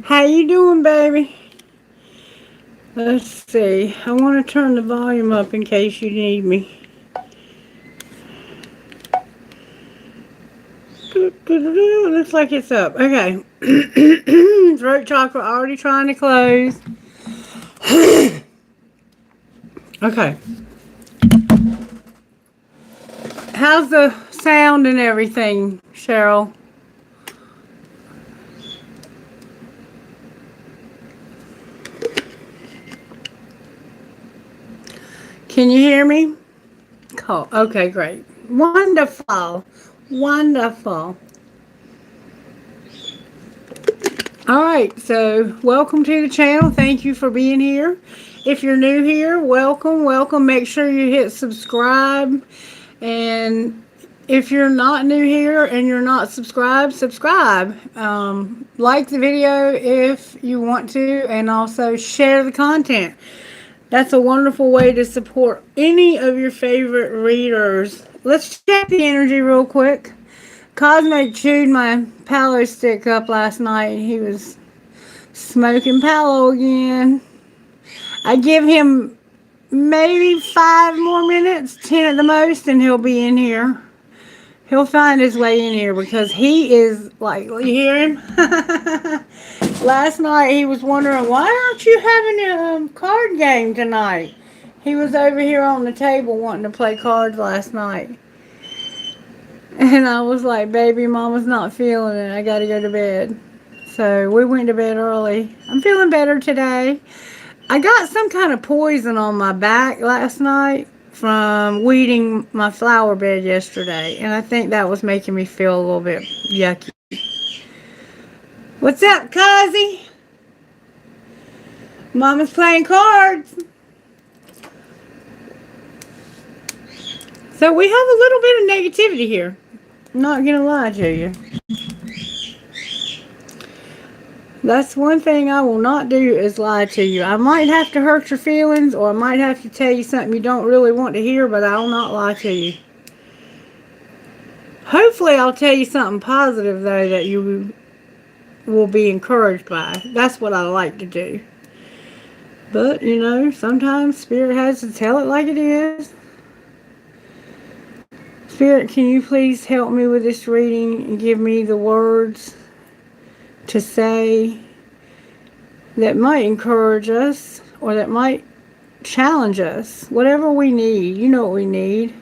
How you doing, baby? Let's see. I want to turn the volume up in case you need me. Looks like it's up. Okay. Throat chakra already trying to close. Okay. How's the sound and everything, Cheryl? Can you hear me? Cool. Okay, great. Wonderful. Wonderful. All right, so welcome to the channel. Thank you for being here. If you're new here, welcome, welcome. Make sure you hit subscribe. And if you're not new here and you're not subscribed, subscribe. Like the video if you want to, and also share the content. That's a wonderful way to support any of your favorite readers. Let's check the energy real quick. Cosmic chewed my Palo stick up last night. He was smoking Palo again. I give him maybe 5 more minutes, 10 at the most, and he'll be in here. He'll find his way in here because he is like, you hear him? Last night he was wondering, why aren't you having a card game tonight? He was over here on the table wanting to play cards last night. And I was like, baby, mama's not feeling it. I got to go to bed. So we went to bed early. I'm feeling better today. I got some kind of poison on my back last night from weeding my flower bed yesterday. And I think that was making me feel a little bit yucky. What's up, Kazi? Mama's playing cards. So we have a little bit of negativity here. I'm not going to lie to you. That's one thing I will not do is lie to you. I might have to hurt your feelings, or I might have to tell you something you don't really want to hear, but I will not lie to you. Hopefully I'll tell you something positive, though, that you will be encouraged by. That's what I like to do. But, you know, sometimes Spirit has to tell it like it is. Spirit, can you please help me with this reading and give me the words to say that might encourage us or that might challenge us? Whatever we need. You know what we need.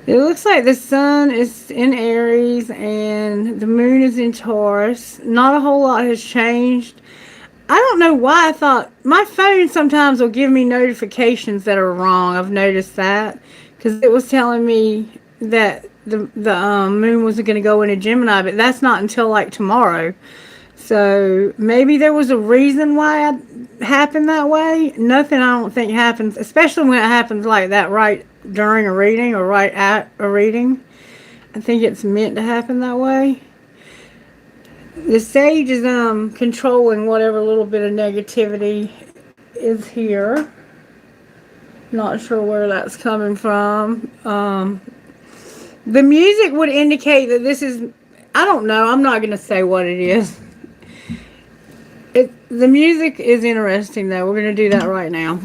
It looks like the sun is in Aries and the moon is in Taurus. Not a whole lot has changed. I don't know why I thought my phone sometimes will give me notifications that are wrong. I've noticed that because it was telling me that the moon wasn't going to go into Gemini, but that's not until like tomorrow. So maybe there was a reason why it happened that way. Nothing I don't think happens, especially when it happens like that right during a reading or right at a reading. I think it's meant to happen that way. The sage is controlling whatever little bit of negativity is here. Not sure where that's coming from. The music would indicate that this is, I don't know, I'm not going to say what it is. The music is interesting though. We're going to do that right now.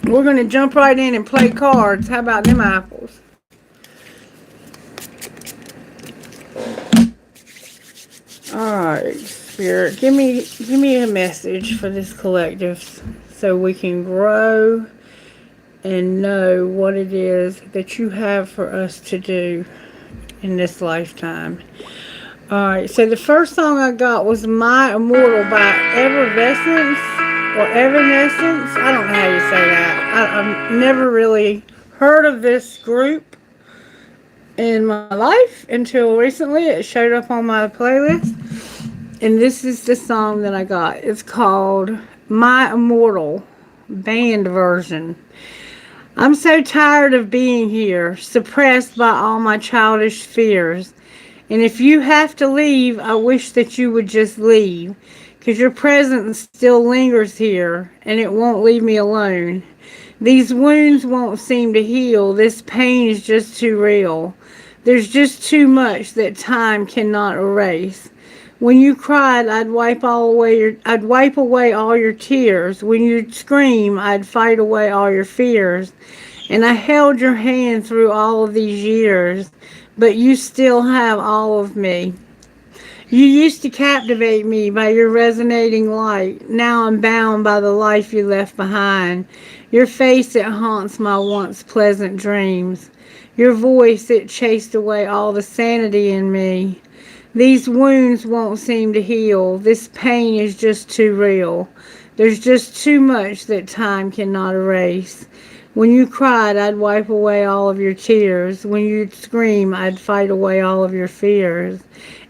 We're going to jump right in and play cards. How about them apples? Alright, Spirit, give me a message for this collective so we can grow and know what it is that you have for us to do in this lifetime. Alright, so the first song I got was My Immortal by Effervescence or Evanescence. I don't know how you say that. I've never really heard of this group in my life until recently. It showed up on my playlist. And this is the song that I got. It's called My Immortal band version. I'm so tired of being here, suppressed by all my childish fears. And if you have to leave, I wish that you would just leave. Because your presence still lingers here, and it won't leave me alone. These wounds won't seem to heal. This pain is just too real. There's just too much that time cannot erase. When you cried, I'd wipe away all your tears. When you'd scream, I'd fight away all your fears. And I held your hand through all of these years, but you still have all of me. You used to captivate me by your resonating light. Now I'm bound by the life you left behind. Your face, it haunts my once pleasant dreams. Your voice, it chased away all the sanity in me. These wounds won't seem to heal. This pain is just too real. There's just too much that time cannot erase. When you cried, I'd wipe away all of your tears. When you'd scream, I'd fight away all of your fears.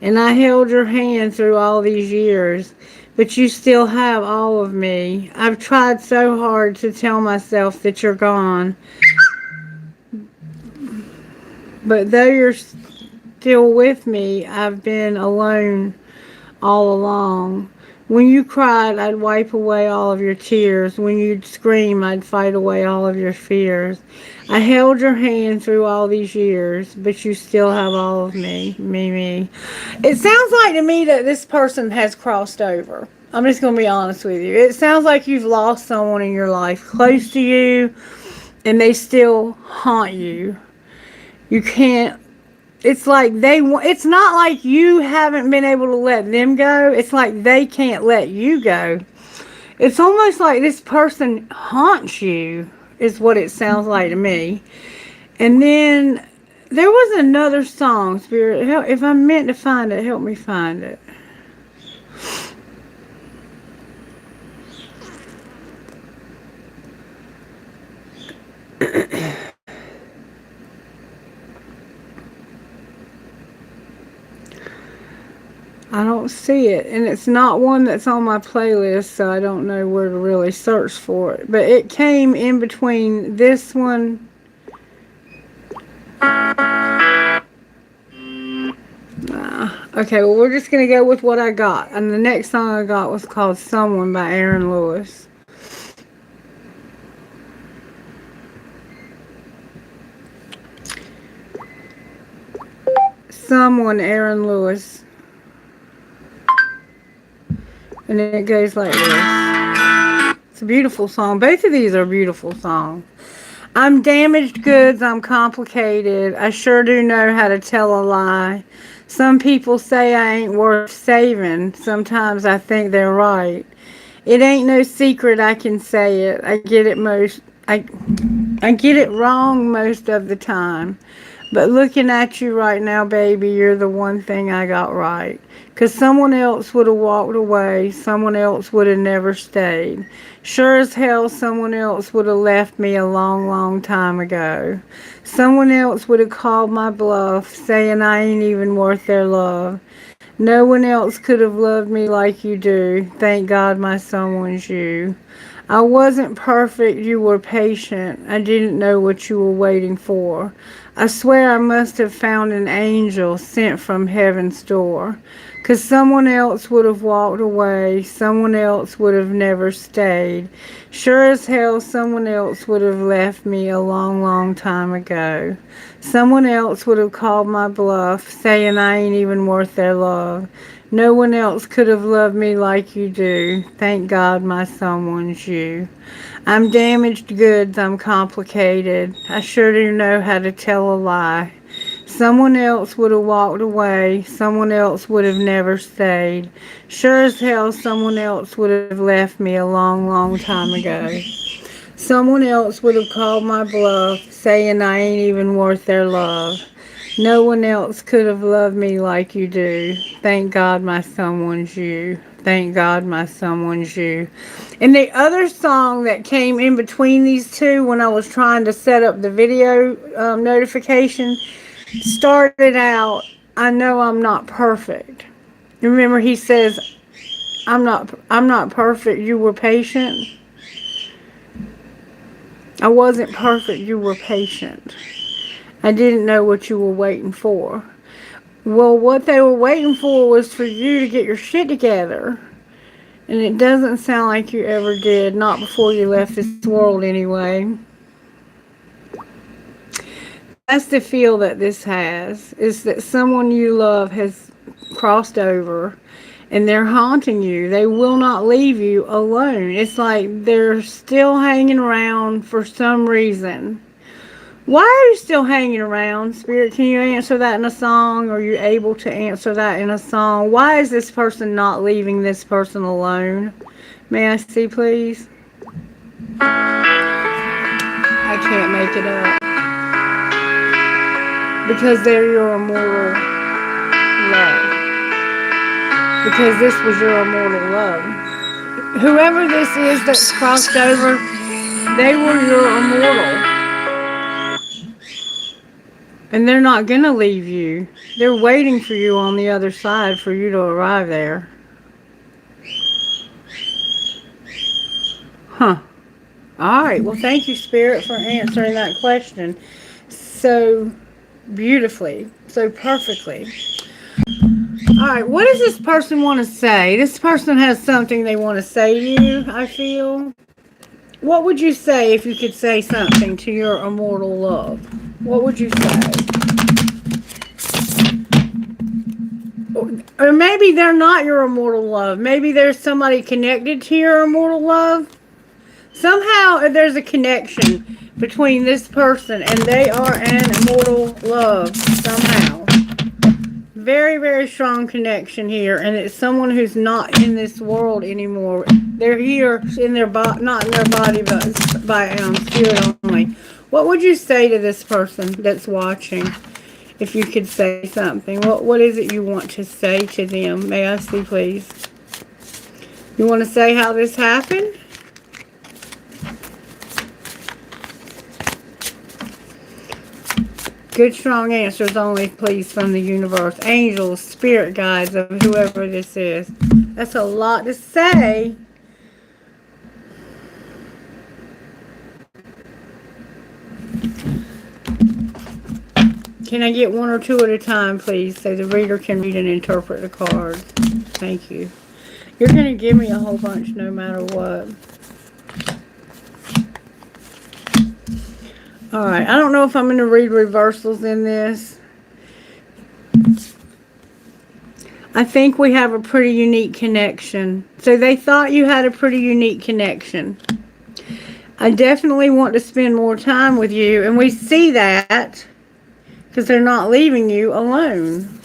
And I held your hand through all these years, but you still have all of me. I've tried so hard to tell myself that you're gone, but though you're still with me, I've been alone all along. When you cried, I'd wipe away all of your tears. When you'd scream, I'd fight away all of your fears. I held your hand through all these years, but you still have all of me. It sounds like to me that this person has crossed over. I'm just going to be honest with you. It sounds like you've lost someone in your life close to you, and they still haunt you. You can't. It's like it's not like you haven't been able to let them go. It's like they can't let you go. It's almost like this person haunts you, is what it sounds like to me. And then there was another song, Spirit. If I meant to find it, help me find it. I don't see it, and it's not one that's on my playlist, so I don't know where to really search for it. But it came in between this one. Okay, well, we're just going to go with what I got. And the next song I got was called Someone by Aaron Lewis. Someone, Aaron Lewis. And it goes like this. It's a beautiful song. Both of these are beautiful songs. I'm damaged goods, I'm complicated. I sure do know how to tell a lie. Some people say I ain't worth saving. Sometimes I think they're right. It ain't no secret I can say it. I get it wrong most of the time. But looking at you right now, baby, you're the one thing I got right. 'Cause someone else would have walked away. Someone else would have never stayed. Sure as hell, someone else would have left me a long, long time ago. Someone else would have called my bluff, saying I ain't even worth their love. No one else could have loved me like you do. Thank God my someone's you. I wasn't perfect, you were patient. I didn't know what you were waiting for. I swear I must have found an angel sent from heaven's door. 'Cause someone else would have walked away. Someone else would have never stayed. Sure as hell, someone else would have left me a long, long time ago. Someone else would have called my bluff, saying I ain't even worth their love. No one else could have loved me like you do. Thank God my someone's you. I'm damaged goods, I'm complicated. I sure do know how to tell a lie. Someone else would have walked away. Someone else would have never stayed. Sure as hell, someone else would have left me a long, long time ago. Someone else would have called my bluff, saying I ain't even worth their love. No one else could have loved me like you do. Thank God my someone's you. Thank God my someone's you. And the other song that came in between these two when I was trying to set up the video notification started out, I know I'm not perfect. Remember he says, I'm not perfect, you were patient. I wasn't perfect, you were patient. I didn't know what you were waiting for. Well, what they were waiting for was for you to get your shit together. And it doesn't sound like you ever did, not before you left this world anyway. That's the feel that this has, is that someone you love has crossed over and they're haunting you. They will not leave you alone. It's like they're still hanging around for some reason. Why are you still hanging around, Spirit? Can you answer that in a song? Are you able to answer that in a song? Why is this person not leaving this person alone? May I see, please? I can't make it up. Because they're your immortal love. Because this was your immortal love. Whoever this is that's crossed over, they were your immortal. And they're not going to leave you. They're waiting for you on the other side for you to arrive there. Huh. Alright, well thank you, Spirit, for answering that question so beautifully, so perfectly. Alright, what does this person want to say? This person has something they want to say to you, I feel. What would you say if you could say something to your immortal love? What would you say? Or maybe they're not your immortal love. Maybe there's somebody connected to your immortal love. Somehow there's a connection between this person and they are an immortal love. Somehow. Very, very strong connection here. And it's someone who's not in this world anymore. They're here in their body, not in their body, but by spirit only. What would you say to this person that's watching? If you could say something. What is it you want to say to them? May I see, please? You want to say how this happened? Good, strong answers only, please, from the universe. Angels, spirit guides of whoever this is. That's a lot to say. Can I get one or two at a time, please, so the reader can read and interpret the cards? Thank you. You're going to give me a whole bunch no matter what. Alright, I don't know if I'm going to read reversals in this. I think we have a pretty unique connection. So they thought you had a pretty unique connection. I definitely want to spend more time with you, and we see that because they're not leaving you alone.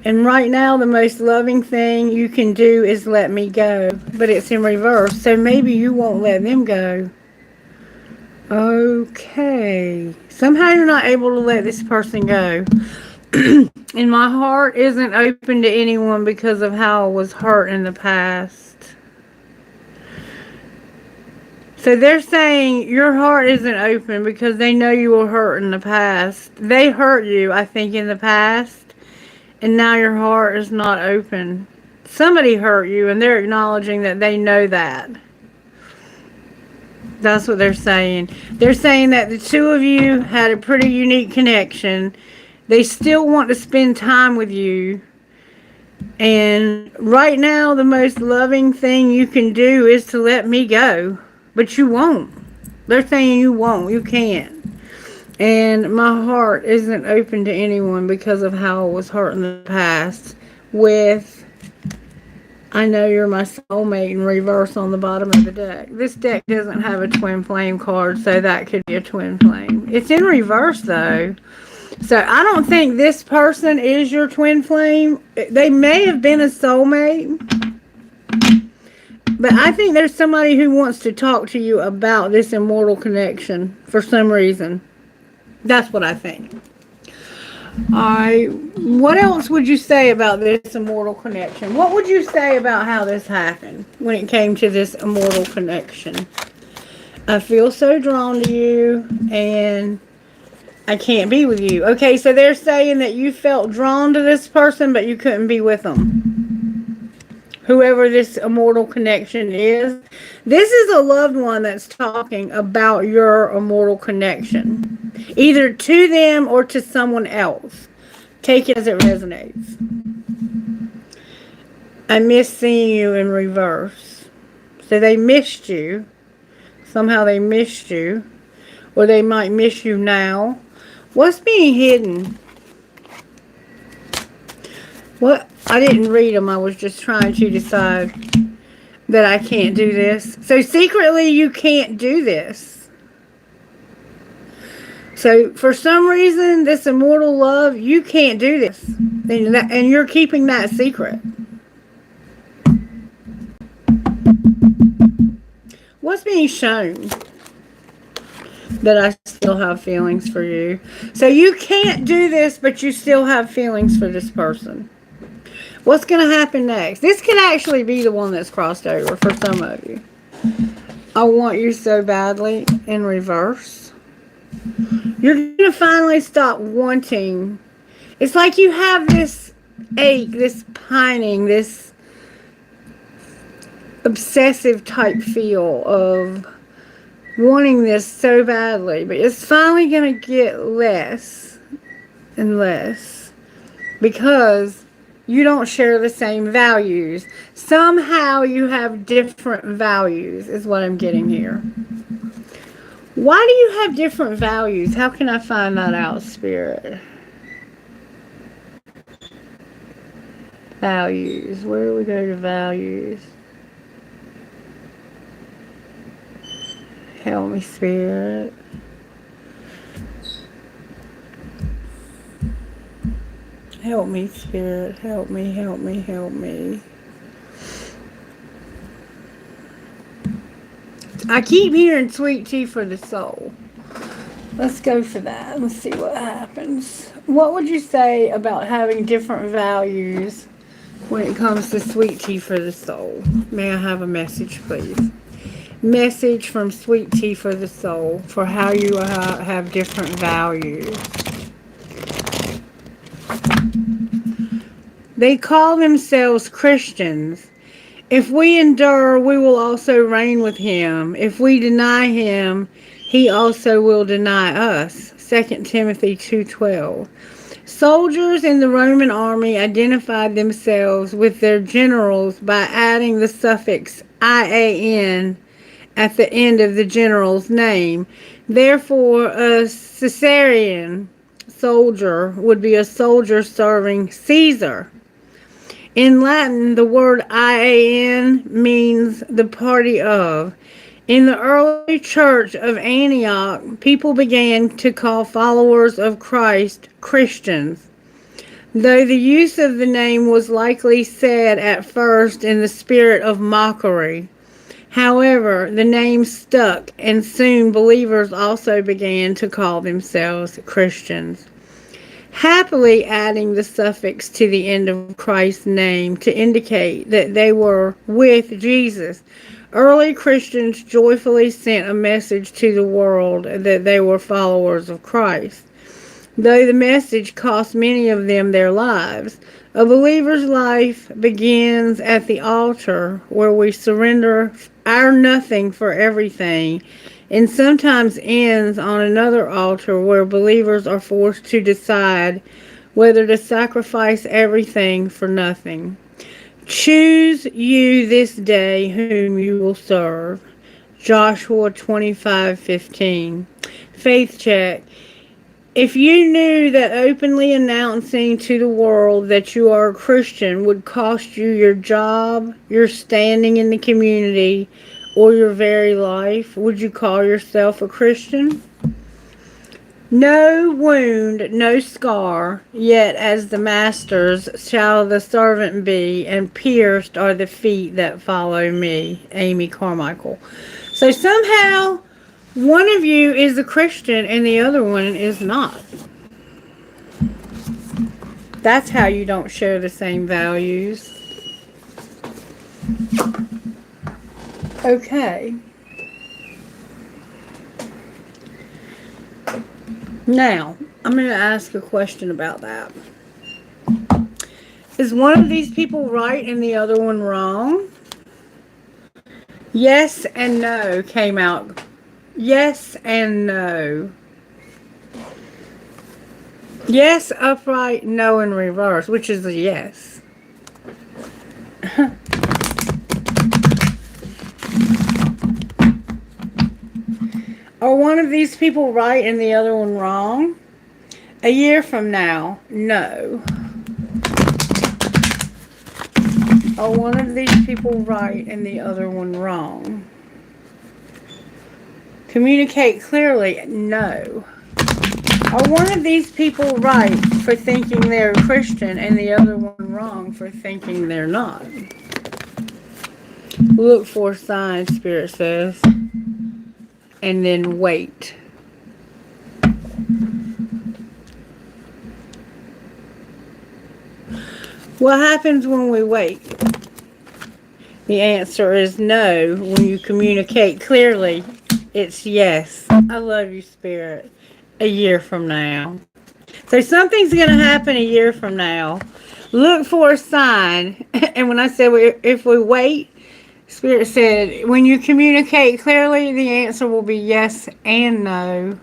And right now, the most loving thing you can do is let me go. But it's in reverse, so maybe you won't let them go. Okay. Somehow you're not able to let this person go. And my heart isn't open to anyone because of how I was hurt in the past. So they're saying your heart isn't open because they know you were hurt in the past. They hurt you, I think, in the past. And now your heart is not open. Somebody hurt you and they're acknowledging that they know that. That's what they're saying. They're saying that the two of you had a pretty unique connection. They still want to spend time with you. And right now, the most loving thing you can do is to let me go. But you won't. They're saying you won't. You can't. And my heart isn't open to anyone because of how I was hurt in the past. With I know you're my soulmate in reverse on the bottom of the deck. This deck doesn't have a twin flame card, so that could be a twin flame. It's in reverse, though. So I don't think this person is your twin flame. They may have been a soulmate. But I think there's somebody who wants to talk to you about this immortal connection for some reason. That's what I think. Alright, what else would you say about this immortal connection? What would you say about how this happened when it came to this immortal connection? I feel so drawn to you and I can't be with you. Okay, so they're saying that you felt drawn to this person but you couldn't be with them. Whoever this immortal connection is. This is a loved one that's talking about your immortal connection. Either to them or to someone else. Take it as it resonates. I miss seeing you in reverse. So they missed you. Somehow they missed you. or they might miss you now. What's being hidden? What? I didn't read them. I was just trying to decide that I can't do this. So secretly you can't do this. So for some reason, this immortal love, you can't do this. And you're keeping that secret. What's being shown? That I still have feelings for you. So you can't do this, but you still have feelings for this person. What's going to happen next? This could actually be the one that's crossed over for some of you. I want you so badly in reverse. You're going to finally stop wanting. It's like you have this ache, this pining, this obsessive type feel of wanting this so badly, but it's finally going to get less and less because you don't share the same values. Somehow you have different values is what I'm getting here. Why do you have different values? How can I find that out, Spirit? Values. Where do we go to values? Help me, Spirit. Help me, Spirit. Help me, help me, help me. I keep hearing sweet tea for the soul. Let's go for that. Let's see what happens. What would you say about having different values when it comes to sweet tea for the soul? May I have a message, please? Message from Sweet Tea for the Soul for how you have different values. They call themselves Christians. If we endure, we will also reign with him. If we deny him, he also will deny us. 2 Timothy 2:12. Soldiers in the Roman army identified themselves with their generals by adding the suffix IAN at the end of the general's name. Therefore, a Caesarian soldier would be a soldier serving Caesar. In Latin, the word IAN means the party of. In the early church of Antioch, people began to call followers of Christ Christians, though the use of the name was likely said at first in the spirit of mockery. However, the name stuck, and soon believers also began to call themselves Christians, happily adding the suffix to the end of Christ's name to indicate that they were with Jesus. Early Christians joyfully sent a message to the world that they were followers of Christ, though the message cost many of them their lives. A believer's life begins at the altar, where we surrender our nothing for everything, and sometimes ends on another altar where believers are forced to decide whether to sacrifice everything for nothing. Choose you this day whom you will serve. Joshua 25:15. Faith check. If you knew that openly announcing to the world that you are a Christian would cost you your job, your standing in the community, or your very life, would you call yourself a Christian? No wound, no scar, yet as the master's shall the servant be, and pierced are the feet that follow me. Amy Carmichael. So somehow one of you is a Christian and the other one is not. That's how you don't share the same values. Okay. Now, I'm going to ask a question about that. Is one of these people right and the other one wrong? Yes and no came out. Yes and no. Yes upright, no in reverse, which is a yes. Are one of these people right and the other one wrong? A year from now, no. Are one of these people right and the other one wrong? Communicate clearly, no. Are one of these people right for thinking they're Christian and the other one wrong for thinking they're not? Look for signs, Spirit says. And then wait. What happens when we wait? The answer is no. When you communicate clearly, it's yes. I love you, Spirit. A year from now. So something's going to happen a year from now. Look for a sign. And when I said if we wait, Spirit said, when you communicate clearly, the answer will be yes and no.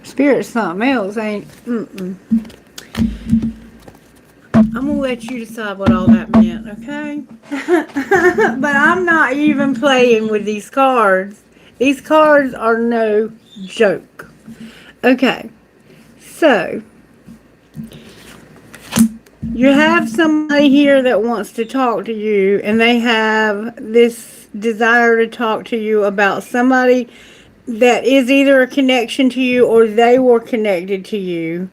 Spirit's something else, ain't? I'm going to let you decide what all that meant, okay? But I'm not even playing with these cards. These cards are no joke. Okay, so you have somebody here that wants to talk to you, and they have this desire to talk to you about somebody that is either a connection to you or they were connected to you.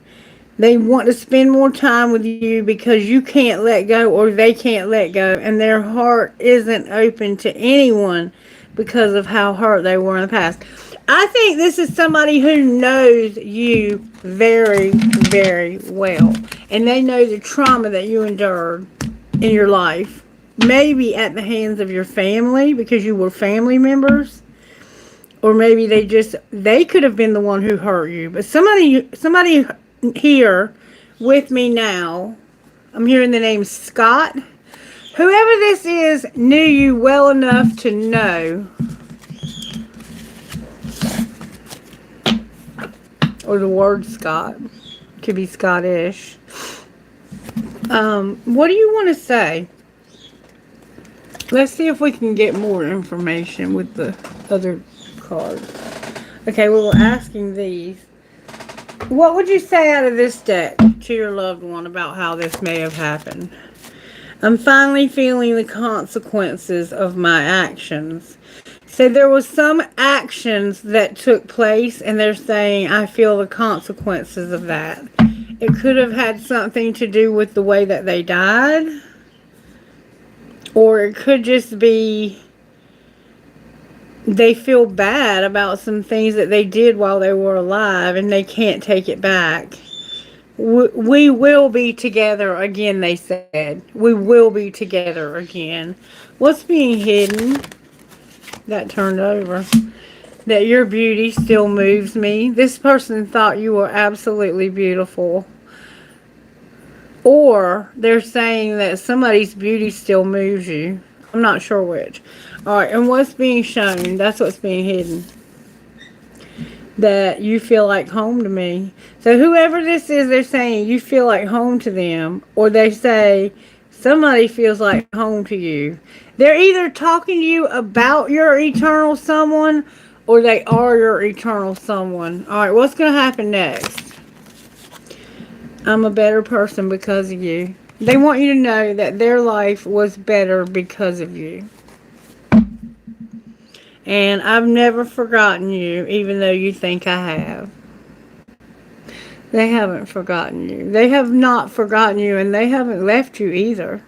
They want to spend more time with you because you can't let go or they can't let go, and their heart isn't open to anyone because of how hurt they were in the past. I think this is somebody who knows you very, very well, and they know the trauma that you endured in your life, maybe at the hands of your family because you were family members, or maybe they could have been the one who hurt you. But somebody here with me now, I'm hearing the name Scott. Whoever this is knew you well enough to know, or the word Scott, could be Scottish. What do you want to say? Let's see if we can get more information with the other cards. Okay, we were asking these. What would you say out of this deck to your loved one about how this may have happened? I'm finally feeling the consequences of my actions. So there was some actions that took place, and they're saying, I feel the consequences of that. It could have had something to do with the way that they died. Or it could just be they feel bad about some things that they did while they were alive and they can't take it back. We will be together again, they said. We will be together again. What's being hidden? That turned over. That your beauty still moves me. This person thought you were absolutely beautiful. Or they're saying that somebody's beauty still moves you. I'm not sure which. Alright, and what's being shown? That's what's being hidden. That you feel like home to me. So whoever this is, they're saying you feel like home to them. Or they say somebody feels like home to you. They're either talking to you about your eternal someone, or they are your eternal someone. Alright, what's going to happen next? I'm a better person because of you. They want you to know that their life was better because of you. And I've never forgotten you, even though you think I have. They haven't forgotten you. They have not forgotten you, and they haven't left you either.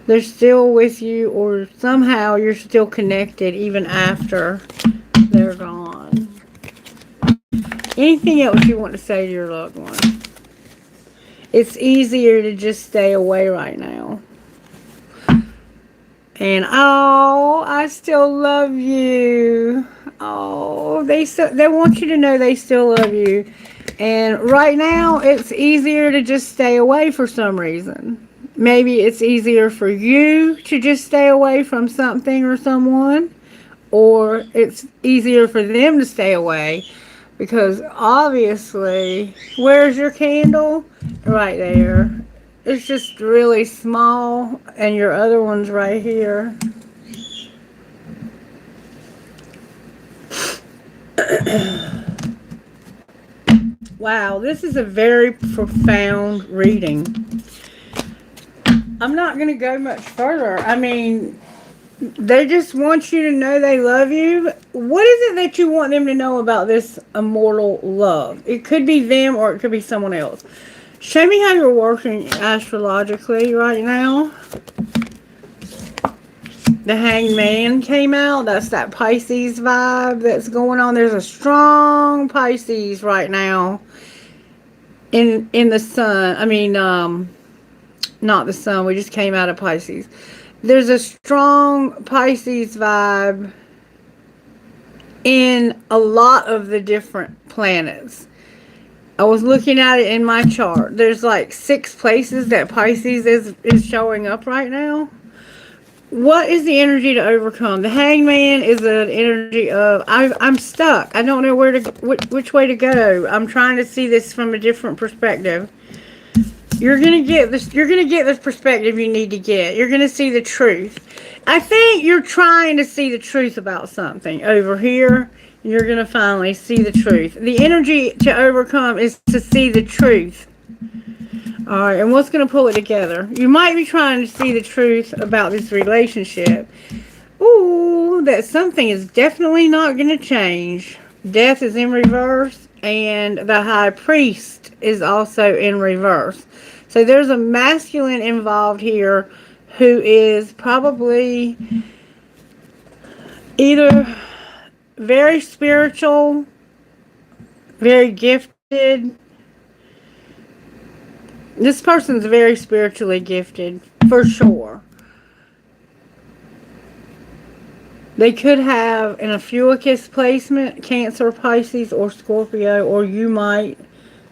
They're still with you, or somehow you're still connected even after they're gone. Anything else you want to say to your loved one? It's easier to just stay away right now. And oh, I still love you. Oh, they want you to know they still love you. And right now, it's easier to just stay away for some reason. Maybe it's easier for you to just stay away from something or someone. Or it's easier for them to stay away. Because obviously, where's your candle? Right there. It's just really small, and your other one's right here. Wow, this is a very profound reading. I'm not going to go much further. I mean, they just want you to know they love you. What is it that you want them to know about this immortal love? It could be them or it could be someone else. Show me how you're working astrologically right now. The Hanged Man came out. That's that Pisces vibe that's going on. There's a strong Pisces right now in the sun. I mean, not the sun. We just came out of Pisces. There's a strong Pisces vibe in a lot of the different planets. I was looking at it in my chart. There's like 6 places that Pisces is showing up right now. What is the energy to overcome? The Hangman is an energy of I'm stuck. I don't know which way to go. I'm trying to see this from a different perspective. You're gonna get this. You're gonna get this perspective you need to get. You're gonna see the truth. I think you're trying to see the truth about something over here, and you're gonna finally see the truth. The energy to overcome is to see the truth. All right, and what's going to pull it together? You might be trying to see the truth about this relationship. Ooh, that something is definitely not going to change. Death is in reverse, and the High Priest is also in reverse. So there's a masculine involved here who is probably either very spiritual, very gifted. This person's very spiritually gifted, for sure. They could have an Ophiuchus placement, Cancer, Pisces, or Scorpio, or you might.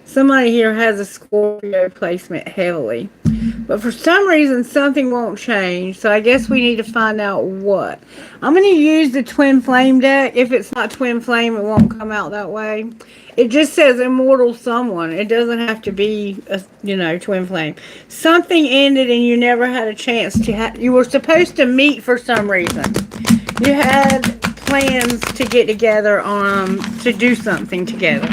Somebody here has a Scorpio placement heavily. But for some reason, something won't change. So I guess we need to find out what. I'm going to use the Twin Flame deck. If it's not Twin Flame, it won't come out that way. It just says immortal someone. It doesn't have to be, Twin Flame. Something ended and you never had a chance to you were supposed to meet for some reason. You had plans to get together to do something together.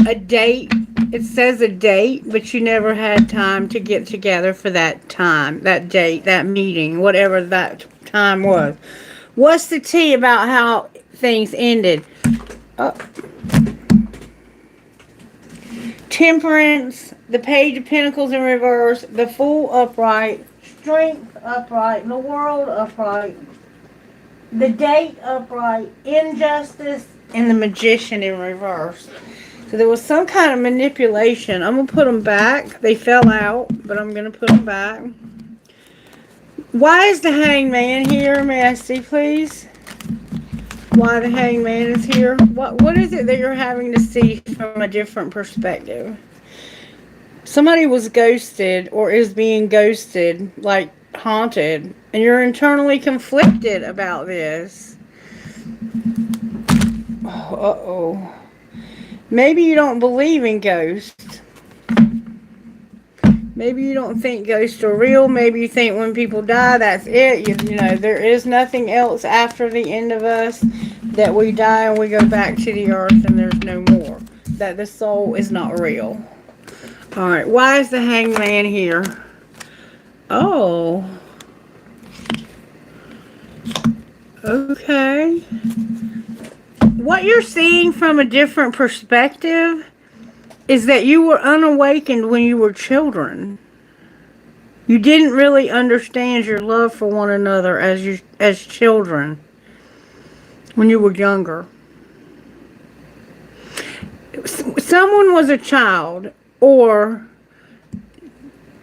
A date. It says a date, but you never had time to get together for that time, that date, that meeting, whatever that time was. What's the tea about how things ended? Temperance, the Page of Pentacles in reverse, the Fool upright, Strength upright, the World upright, the Date upright, Injustice, and the Magician in reverse. So there was some kind of manipulation. I'm going to put them back. They fell out, but I'm going to put them back. Why is the Hangman here? May I see, please? Why the Hangman is here? What is it that you're having to see from a different perspective? Somebody was ghosted or is being ghosted, like haunted, and you're internally conflicted about this. Uh-oh. Maybe you don't believe in ghosts. Maybe you don't think ghosts are real. Maybe you think when people die, that's it. You know, there is nothing else after the end of us, that we die and we go back to the earth and there's no more. That the soul is not real. Alright, why is the Hangman here? Oh. Okay. What you're seeing from a different perspective is that you were unawakened when you were children. You didn't really understand your love for one another as children when you were younger. Someone was a child, or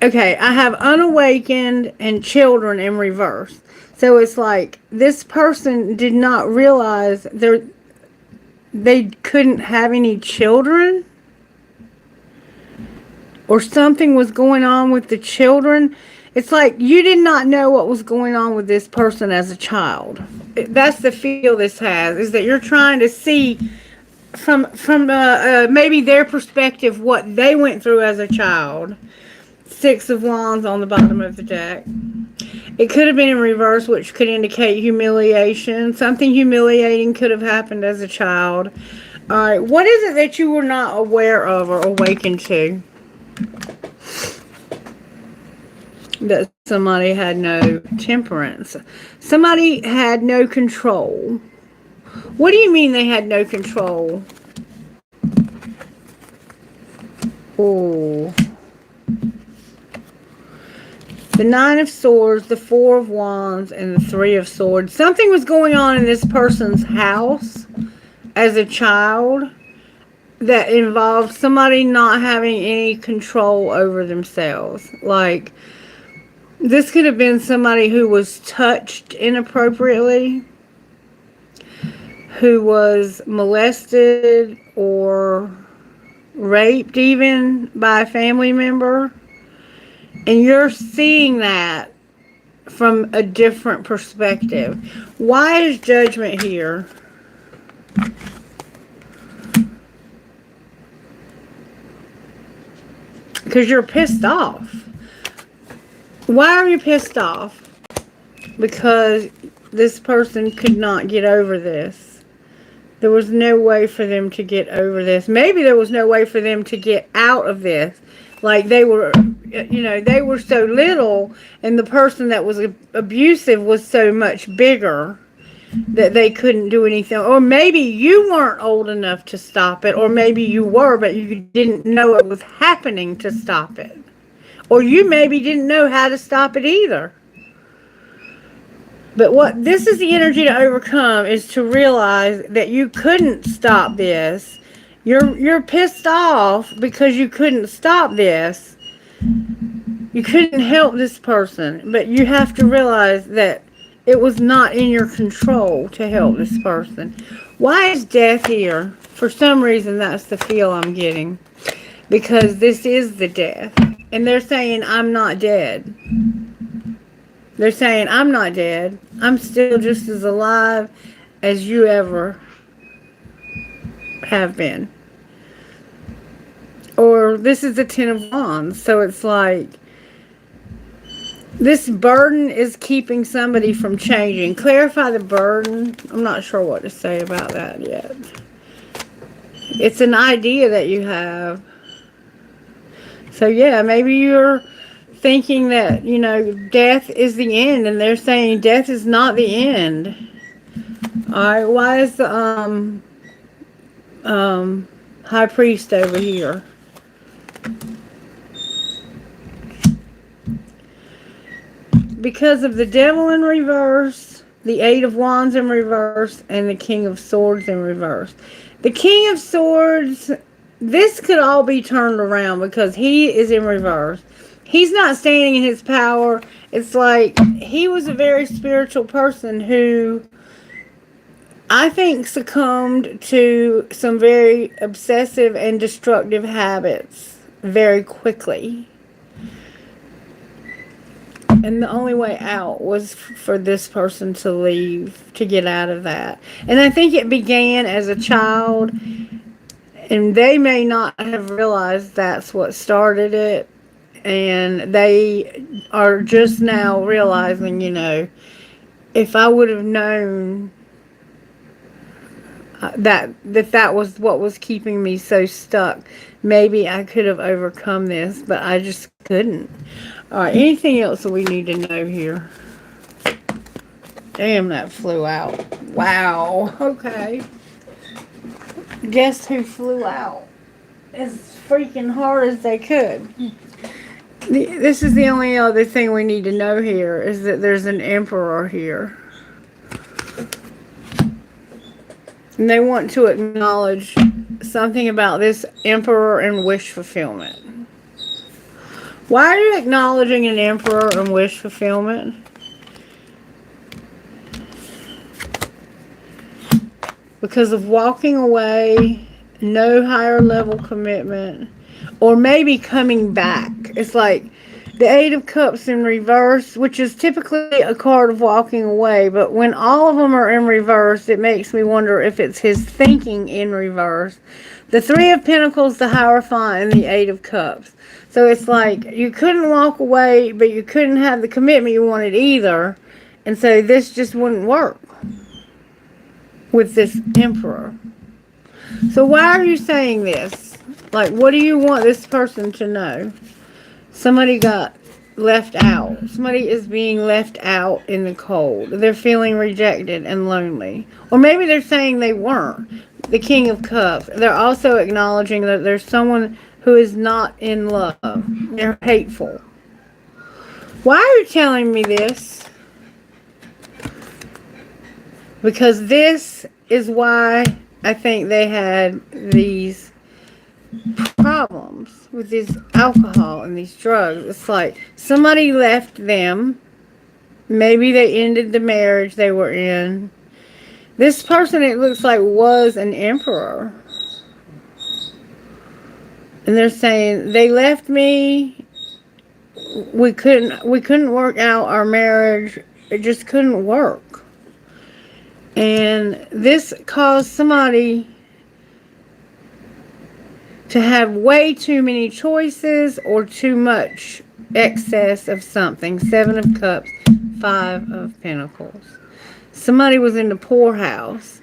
okay, I have unawakened and children in reverse. So it's like this person did not realize they couldn't have any children, or something was going on with the children. It's like you did not know what was going on with this person as a child. That's the feel this has, is that you're trying to see from maybe their perspective what they went through as a child. 6 of Wands on the bottom of the deck. It could have been in reverse, which could indicate humiliation. Something humiliating could have happened as a child. All right. What is it that you were not aware of or awakened to? That somebody had no temperance. Somebody had no control. What do you mean they had no control? Oh. The Nine of Swords, the Four of Wands, and the Three of Swords. Something was going on in this person's house as a child that involved somebody not having any control over themselves. Like, this could have been somebody who was touched inappropriately, who was molested or raped even by a family member. And you're seeing that from a different perspective. Why is Judgment here? Because you're pissed off. Why are you pissed off? Because this person could not get over this. There was no way for them to get over this. Maybe there was no way for them to get out of this. Like, they were, they were so little, and the person that was abusive was so much bigger that they couldn't do anything. Or maybe you weren't old enough to stop it, or maybe you were, but you didn't know it was happening to stop it. Or you maybe didn't know how to stop it either. But what this is the energy to overcome, is to realize that you couldn't stop this. You're pissed off because you couldn't stop this. You couldn't help this person, but you have to realize that it was not in your control to help this person. Why is Death here? For some reason, that's the feel I'm getting. Because this is the death. And they're saying, I'm not dead. They're saying, I'm not dead. I'm still just as alive as you ever have been. Or this is the Ten of Wands. So it's like, this burden is keeping somebody from changing. Clarify the burden. I'm not sure what to say about that yet. It's an idea that you have. So yeah, maybe you're thinking that, death is the end, and they're saying death is not the end. Alright, why is the High Priest over here? Because of the Devil in reverse, the Eight of Wands in reverse, and the King of Swords in reverse. The King of Swords, this could all be turned around because he is in reverse. He's not standing in his power. It's like he was a very spiritual person who I think succumbed to some very obsessive and destructive habits very quickly. And the only way out was for this person to leave, to get out of that. And I think it began as a child, and they may not have realized that's what started it. And they are just now realizing, if I would have known that was what was keeping me so stuck, maybe I could have overcome this, but I just couldn't. Alright, anything else that we need to know here? Damn, that flew out. Wow, okay. Guess who flew out as freaking hard as they could. This is the only other thing we need to know here, is that there's an Emperor here. And they want to acknowledge something about this Emperor and wish fulfillment. Why are you acknowledging an Emperor and wish fulfillment? Because of walking away, no higher level commitment, or maybe coming back. It's like the Eight of Cups in reverse, which is typically a card of walking away, but when all of them are in reverse, it makes me wonder if it's his thinking in reverse. The Three of Pentacles, the Hierophant, and the Eight of Cups. So it's like you couldn't walk away, but you couldn't have the commitment you wanted either. And so this just wouldn't work with this Emperor. So why are you saying this? Like, what do you want this person to know? Somebody got left out. Somebody is being left out in the cold. They're feeling rejected and lonely. Or maybe they're saying they weren't. The King of Cups. They're also acknowledging that there's someone who is not in love. They're hateful. Why are you telling me this? Because this is why I think they had these problems with this alcohol and these drugs. It's like somebody left them. Maybe they ended the marriage they were in. This person, it looks like, was an emperor. And they're saying, they left me. We couldn't work out our marriage. It just couldn't work. And this caused somebody to have way too many choices or too much excess of something. 7 of Cups, 5 of Pentacles. Somebody was in the poorhouse.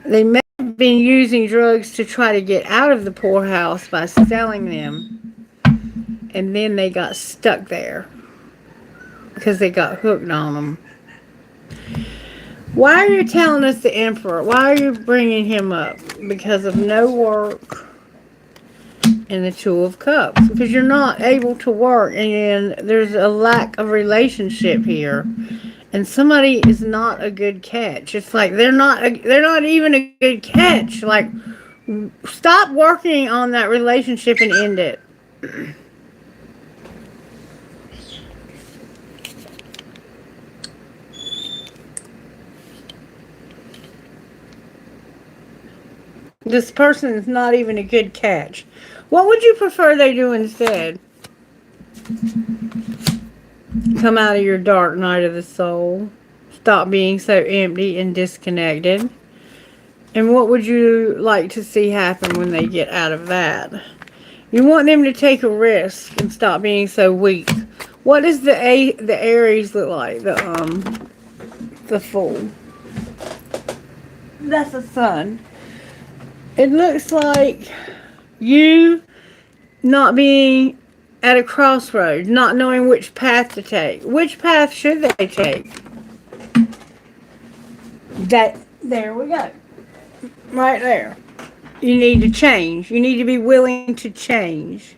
They may have been using drugs to try to get out of the poorhouse by selling them. And then they got stuck there because they got hooked on them. Why are you telling us the Emperor? Why are you bringing him up? Because of no work and the 2 of Cups. Because you're not able to work and there's a lack of relationship here. And somebody is not a good catch. It's like they're not even a good catch. Like, stop working on that relationship and end it. This person is not even a good catch. What would you prefer they do instead? Come out of your dark night of the soul. Stop being so empty and disconnected. And what would you like to see happen when they get out of that? You want them to take a risk and stop being so weak. What does the Aries look like? The Fool. That's the Sun. It looks like you not being at a crossroads, not knowing which path to take. Which path should they take? There we go. Right there. You need to change. You need to be willing to change.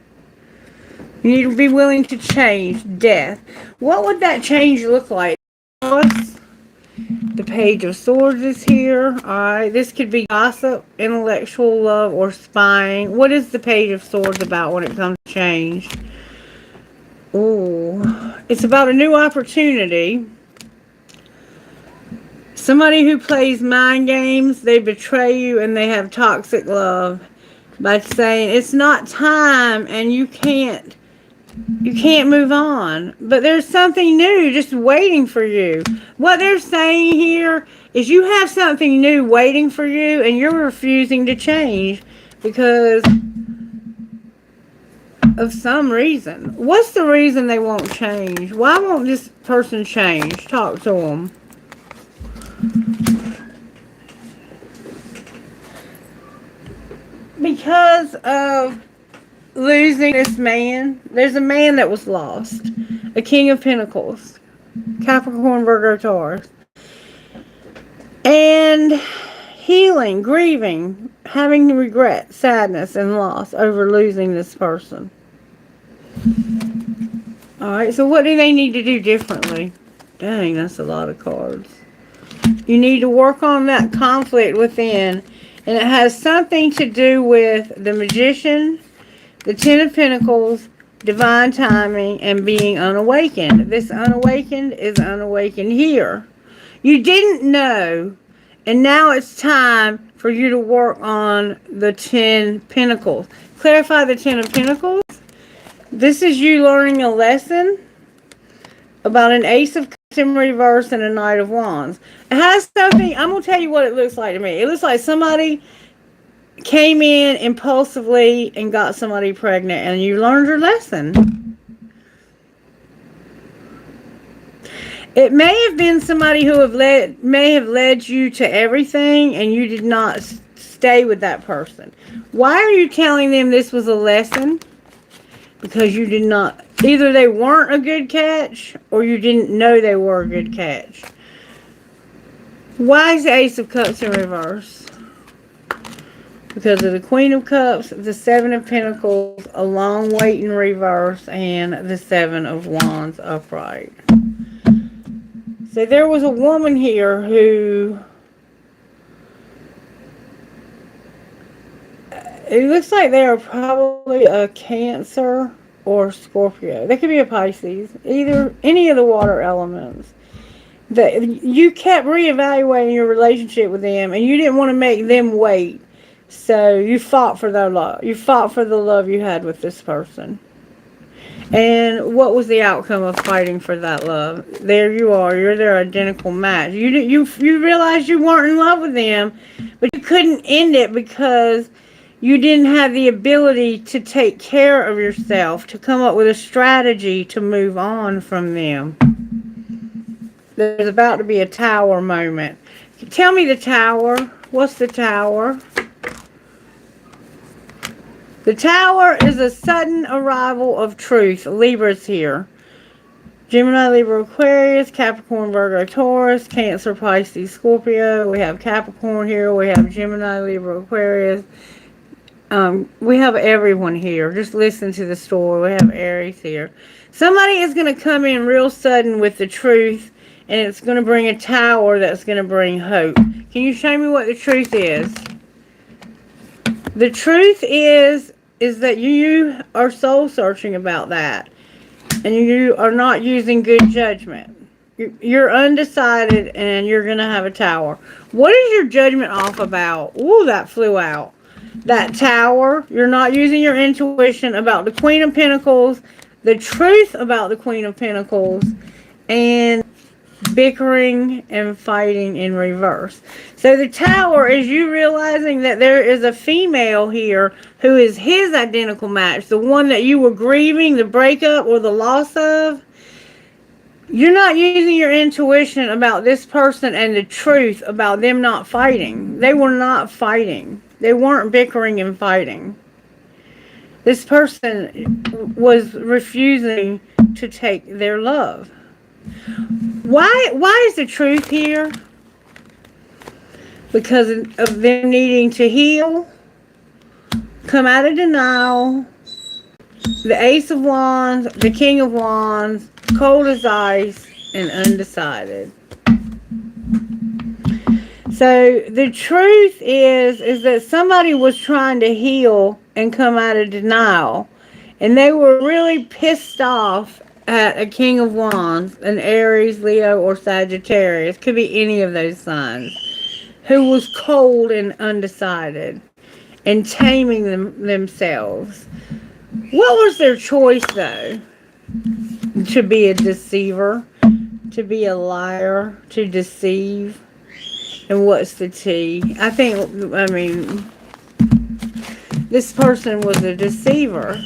You need to be willing to change death. What would that change look like? The Page of Swords is here. Alright, this could be gossip, intellectual love, or spying. What is the Page of Swords about when it comes to change? Ooh, it's about a new opportunity. Somebody who plays mind games, they betray you and they have toxic love by saying it's not time and you can't move on. But there's something new just waiting for you. What they're saying here is you have something new waiting for you and you're refusing to change because of some reason. What's the reason they won't change? Why won't this person change? Talk to them. Because of losing this man. There's a man that was lost. A King of Pentacles. Capricorn, Virgo, Taurus. And healing, grieving, having regret, sadness, and loss over losing this person. Alright, so what do they need to do differently? Dang, that's a lot of cards. You need to work on that conflict within. And it has something to do with the Magician, the 10 of Pentacles, divine timing, and being unawakened. This unawakened is unawakened here. You didn't know, and now it's time for you to work on the 10 Pentacles. Clarify the 10 of Pentacles. This is you learning a lesson about an Ace of Cups in reverse and a Knight of Wands. It has something, I'm going to tell you what it looks like to me. It looks like somebody came in impulsively and got somebody pregnant and you learned your lesson. It may have been somebody who may have led you to everything and you did not stay with that person. Why are you telling them this was a lesson? Because you did not, either they weren't a good catch or you didn't know they were a good catch. Why is the Ace of Cups in reverse? Because of the Queen of Cups, the Seven of Pentacles, a long wait in reverse, and the Seven of Wands upright. So there was a woman here who, it looks like they are probably a Cancer or Scorpio. They could be a Pisces. Any of the water elements. That you kept reevaluating your relationship with them, and you didn't want to make them wait. So you fought for their love. You fought for the love you had with this person. And what was the outcome of fighting for that love? There you are. You're their identical match. You realized you weren't in love with them, but you couldn't end it because you didn't have the ability to take care of yourself, to come up with a strategy to move on from them. There's about to be a Tower moment. Tell me the Tower. What's the Tower? The Tower is a sudden arrival of truth. Libra's here. Gemini, Libra, Aquarius, Capricorn, Virgo, Taurus, Cancer, Pisces, Scorpio. We have Capricorn here. We have Gemini, Libra, Aquarius. We have everyone here. Just listen to the story. We have Aries here. Somebody is going to come in real sudden with the truth, and it's going to bring a Tower that's going to bring hope. Can you show me what the truth is? The truth is that you are soul searching about that, and you are not using good judgment. You're undecided, and you're going to have a Tower. What is your judgment off about? Ooh, that flew out. That Tower, you're not using your intuition about the Queen of Pentacles, the truth about the Queen of Pentacles, and bickering and fighting in reverse. So the Tower is you realizing that there is a female here who is his identical match, the one that you were grieving the breakup or the loss of. You're not using your intuition about this person and the truth about them not fighting. They were not fighting. They weren't bickering and fighting. This person was refusing to take their love. Why is the truth here? Because of them needing to heal, come out of denial. The Ace of Wands, the King of Wands, cold as ice, and undecided. So the truth is that somebody was trying to heal and come out of denial, and they were really pissed off at a King of Wands, an Aries, Leo, or Sagittarius, could be any of those signs, who was cold and undecided and taming themselves. What was their choice, though? To be a deceiver, to be a liar, to deceive. And what's the T? I mean, this person was a deceiver.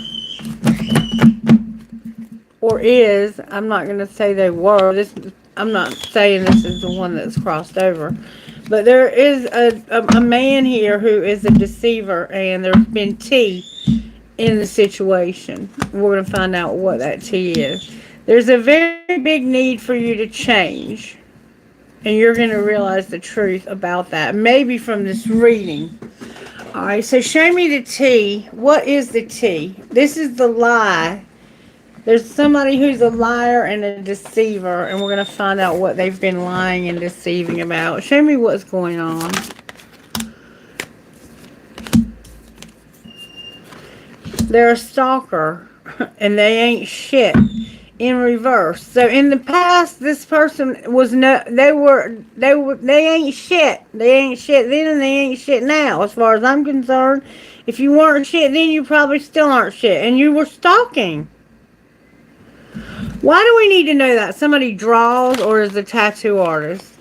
Or is. I'm not going to say they were. I'm not saying this is the one that's crossed over. But there is a man here who is a deceiver, and there's been T in the situation. We're going to find out what that T is. There's a very big need for you to change. And you're going to realize the truth about that. Maybe from this reading. Alright, so show me the T. What is the T? This is the lie. There's somebody who's a liar and a deceiver. And we're going to find out what they've been lying and deceiving about. Show me what's going on. They're a stalker. And they ain't shit. In reverse. So in the past, this person was they ain't shit. They ain't shit then and they ain't shit now. As far as I'm concerned, if you weren't shit then, you probably still aren't shit. And you were stalking. Why do we need to know that? Somebody draws or is a tattoo artist?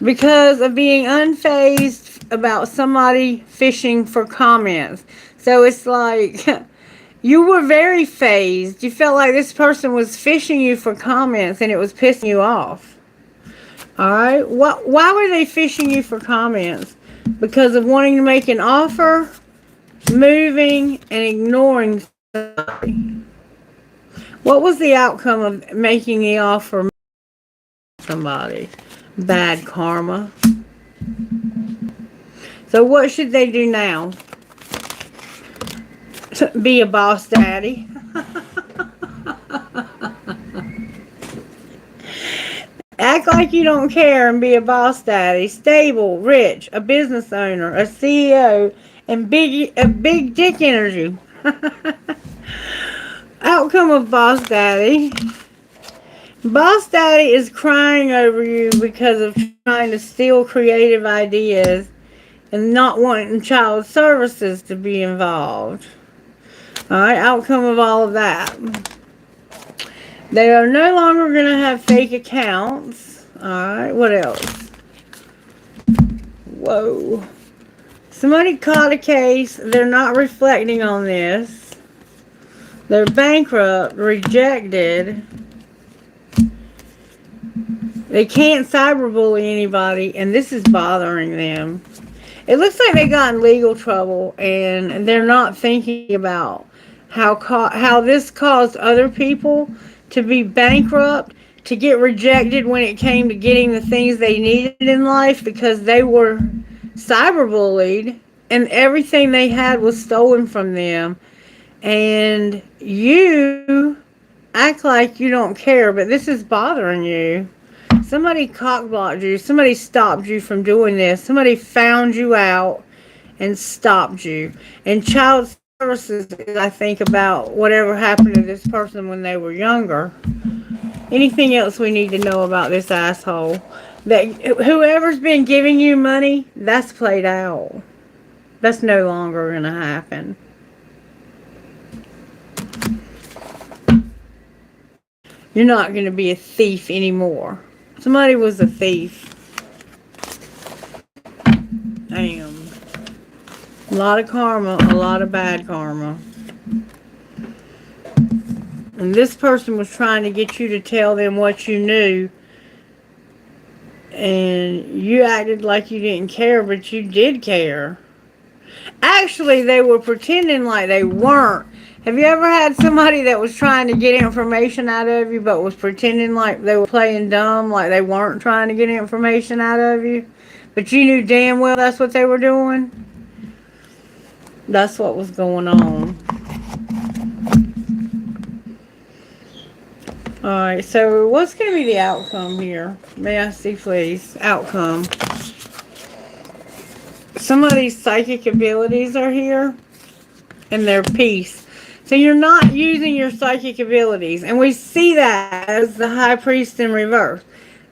Because of being unfazed about somebody fishing for comments. So it's like... You were very phased. You felt like this person was fishing you for comments and it was pissing you off. Alright? Why were they fishing you for comments? because of wanting to make an offer, moving, and ignoring somebody. What was the outcome of making the offer to somebody? Bad karma. So what should they do now? Be a boss daddy. Act like you don't care and be a boss daddy. Stable, rich, a business owner, a CEO, and a big dick energy. Outcome of boss daddy. Boss daddy is crying over you because of trying to steal creative ideas and not wanting child services to be involved. Alright, outcome of all of that. They are no longer going to have fake accounts. Alright, what else? Whoa. Somebody caught a case. They're not reflecting on this. They're bankrupt, rejected. They can't cyberbully anybody, and this is bothering them. It looks like they got in legal trouble, and they're not thinking about how this caused other people to be bankrupt, to get rejected when it came to getting the things they needed in life because they were cyberbullied and everything they had was stolen from them. And you act like you don't care, but this is bothering you. Somebody cockblocked you. Somebody stopped you from doing this. Somebody found you out and stopped you. And child services, I think about whatever happened to this person when they were younger. Anything else we need to know about this asshole? That whoever's been giving you money, that's played out. That's no longer going to happen. You're not going to be a thief anymore. Somebody was a thief. Damn. A lot of karma, a lot of bad karma. And this person was trying to get you to tell them what you knew. And you acted like you didn't care, but you did care. Actually, they were pretending like they weren't. Have you ever had somebody that was trying to get information out of you, but was pretending like they were playing dumb, like they weren't trying to get information out of you? But you knew damn well that's what they were doing? That's what was going on. Alright, so what's going to be the outcome here? May I see, please? Outcome. Some of these psychic abilities are here, and they're peace. So you're not using your psychic abilities. And we see that as the High Priest in reverse.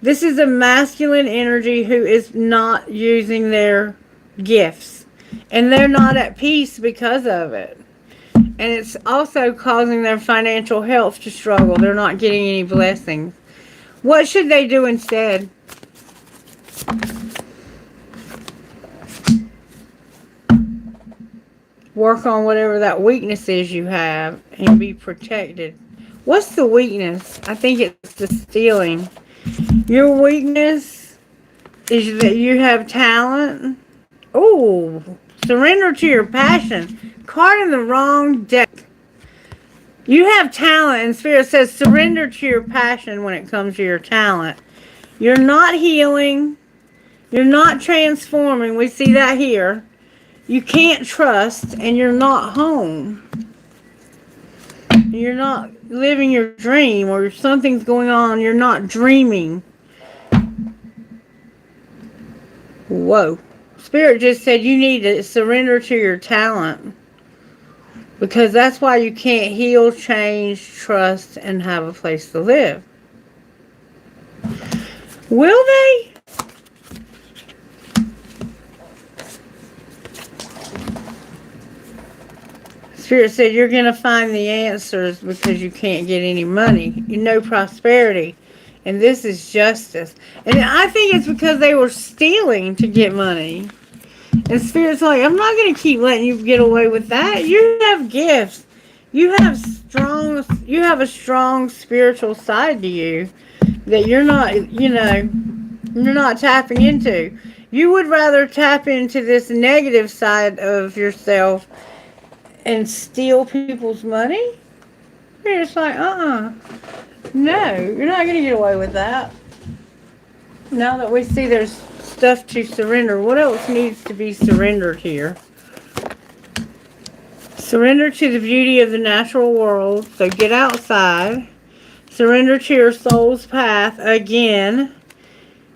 This is a masculine energy who is not using their gifts. And they're not at peace because of it. And it's also causing their financial health to struggle. They're not getting any blessings. What should they do instead? Work on whatever that weakness is you have and be protected. What's the weakness? I think it's the stealing. Your weakness is that you have talent. Oh, surrender to your passion. Card in the wrong deck. You have talent, and Spirit says surrender to your passion when it comes to your talent. You're not healing. You're not transforming. We see that here. You can't trust, and you're not home. You're not living your dream, or something's going on. You're not dreaming. Whoa. Spirit just said you need to surrender to your talent. Because that's why you can't heal, change, trust, and have a place to live. Will they? Spirit said you're going to find the answers because you can't get any money. You know prosperity. And this is justice. And I think it's because they were stealing to get money. And Spirit's like, I'm not going to keep letting you get away with that. You have gifts. You have a strong spiritual side to you that you're not, you're not tapping into. You would rather tap into this negative side of yourself and steal people's money? You're just like, no, you're not going to get away with that. Now that we see there's stuff to surrender, what else needs to be surrendered here? Surrender to the beauty of the natural world. So get outside. Surrender to your soul's path again.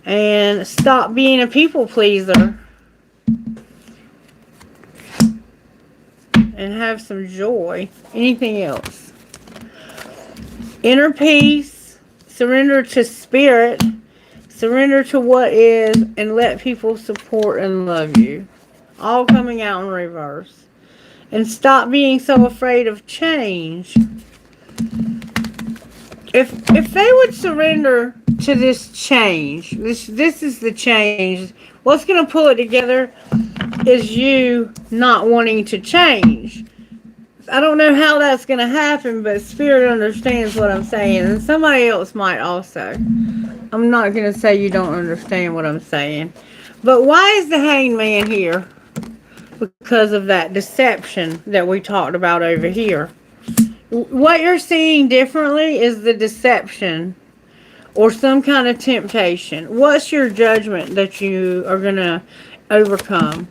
And stop being a people pleaser. And have some joy. Anything else? Inner peace. Surrender to spirit. Surrender to what is. And let people support and love you. All coming out in reverse. And stop being so afraid of change. If they would surrender to this change, this is the change. What's going to pull it together is you not wanting to change. I don't know how that's going to happen, but Spirit understands what I'm saying, and somebody else might also. I'm not going to say you don't understand what I'm saying. But why is the Hanged Man here? Because of that deception that we talked about over here. What you're seeing differently is the deception or some kind of temptation. What's your judgment that you are going to overcome?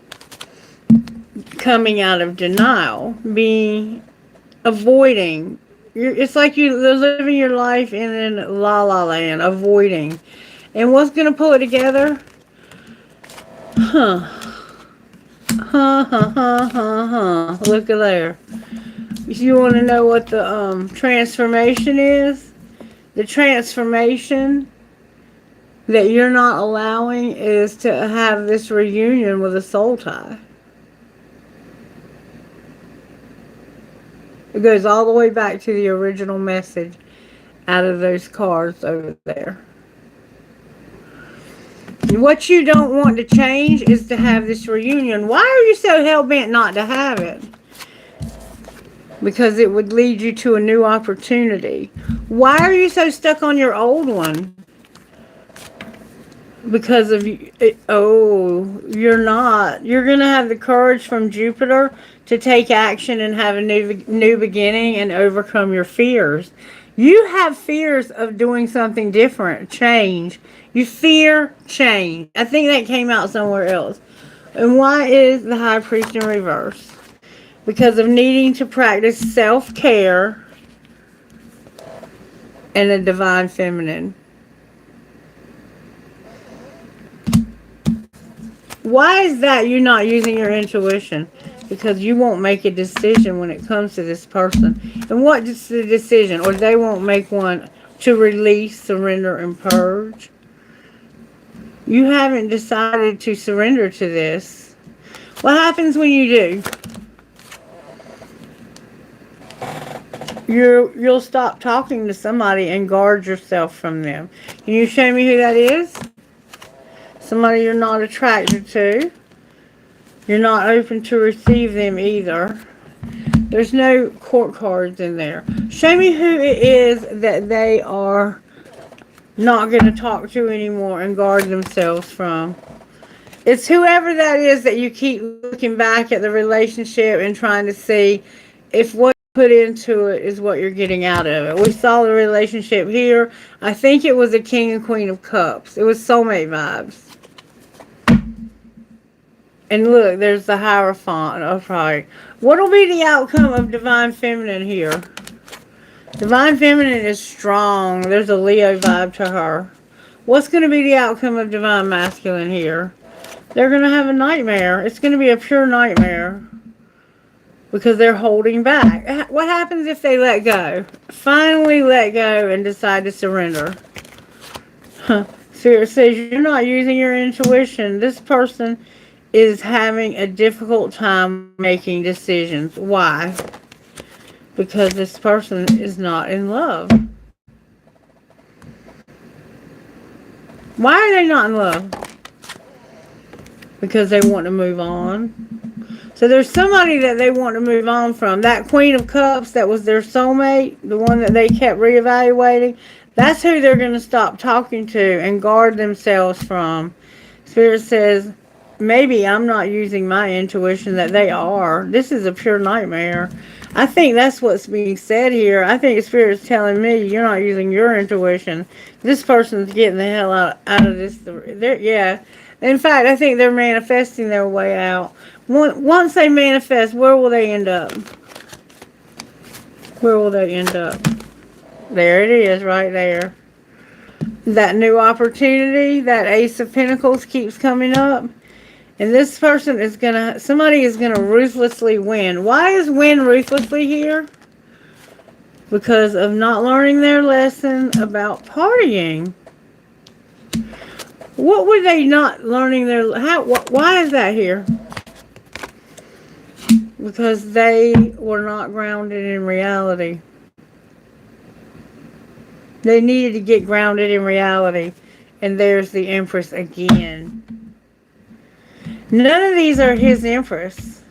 Coming out of denial, avoiding. It's like you're living your life in la la land, avoiding. And what's going to pull it together? Look at there. You want to know what the transformation is? The transformation that you're not allowing is to have this reunion with a soul tie. It goes all the way back to the original message out of those cards over there. What you don't want to change is to have this reunion. Why are you so hell-bent not to have it? Because it would lead you to a new opportunity. Why are you so stuck on your old one? Because of, you're not. You're going to have the courage from Jupiter to take action and have a new beginning and overcome your fears. You have fears of doing something different, change. You fear change. I think that came out somewhere else. And why is the High Priest in reverse? Because of needing to practice self-care and a divine feminine. Why is that you're not using your intuition? Because you won't make a decision when it comes to this person. And what is the decision? Or they won't make one to release, surrender, and purge. You haven't decided to surrender to this. What happens when you do? You'll stop talking to somebody and guard yourself from them. Can you show me who that is? Somebody you're not attracted to. You're not open to receive them either. There's no court cards in there. Show me who it is that they are not going to talk to anymore and guard themselves from. It's whoever that is that you keep looking back at the relationship and trying to see if what you put into it is what you're getting out of it. We saw the relationship here. I think it was a King and Queen of Cups. It was soulmate vibes. And look, there's the Hierophant. Upright. What will be the outcome of Divine Feminine here? Divine Feminine is strong. There's a Leo vibe to her. What's going to be the outcome of Divine Masculine here? They're going to have a nightmare. It's going to be a pure nightmare. Because they're holding back. What happens if they let go? Finally let go and decide to surrender. Spirit says you're not using your intuition. This person is having a difficult time making decisions. Why? Because this person is not in love. Why are they not in love? Because they want to move on. So there's somebody that they want to move on from. That Queen of Cups that was their soulmate, the one that they kept reevaluating, that's who they're going to stop talking to and guard themselves from. Spirit says, maybe I'm not using my intuition, that they are. This is a pure nightmare. I think that's what's being said here. I think Spirit's telling me you're not using your intuition. This person's getting the hell out of this. Yeah. In fact, I think they're manifesting their way out. Once they manifest, where will they end up? Where will they end up? There it is, right there. That new opportunity, that Ace of Pentacles keeps coming up. And this person is somebody is gonna ruthlessly win. Why is win ruthlessly here? Because of not learning their lesson about partying. What were they not learning why is that here? Because they were not grounded in reality. They needed to get grounded in reality. And there's the Empress again. None of these are his Empress.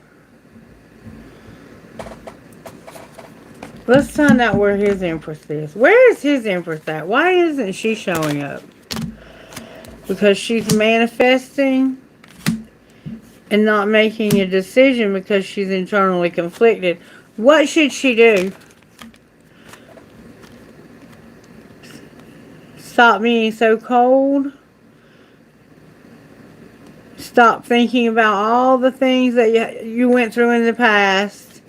Let's find out where his Empress is. Where is his Empress at? Why isn't she showing up? Because she's manifesting and not making a decision because she's internally conflicted. What should she do? Stop being so cold. Stop thinking about all the things that you went through in the past.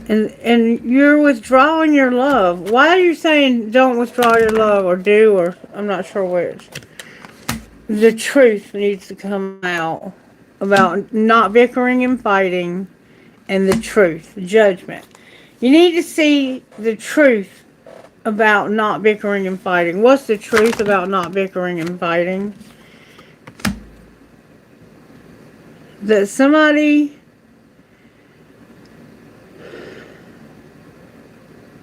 And you're withdrawing your love. Why are you saying don't withdraw your love, or do, or I'm not sure which? The truth needs to come out about not bickering and fighting, and the truth, judgment. You need to see the truth about not bickering and fighting. What's the truth about not bickering and fighting? That somebody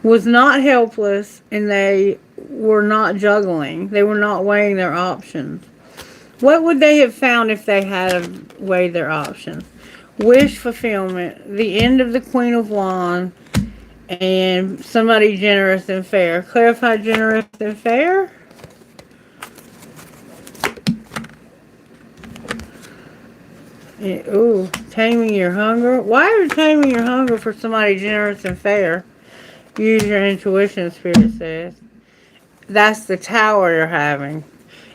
was not helpless and they were not juggling. They were not weighing their options. What would they have found if they had weighed their options? Wish fulfillment, the end of the Queen of Wands, and somebody generous and fair. Clarify generous and fair. Ooh, taming your hunger. Why are you taming your hunger for somebody generous and fair? Use your intuition, Spirit says. That's the tower you're having.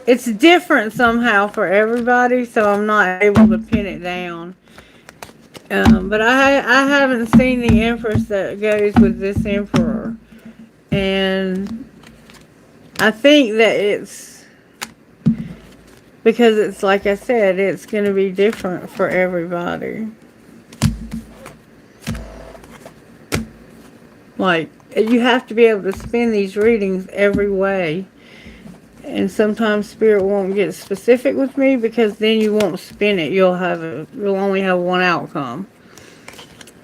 It's different somehow for everybody, so I'm not able to pin it down. But I haven't seen the Empress that goes with this Emperor. And I think that it's because it's, like I said, it's going to be different for everybody. Like, you have to be able to spin these readings every way. And sometimes Spirit won't get specific with me because then you won't spin it. You'll only have one outcome.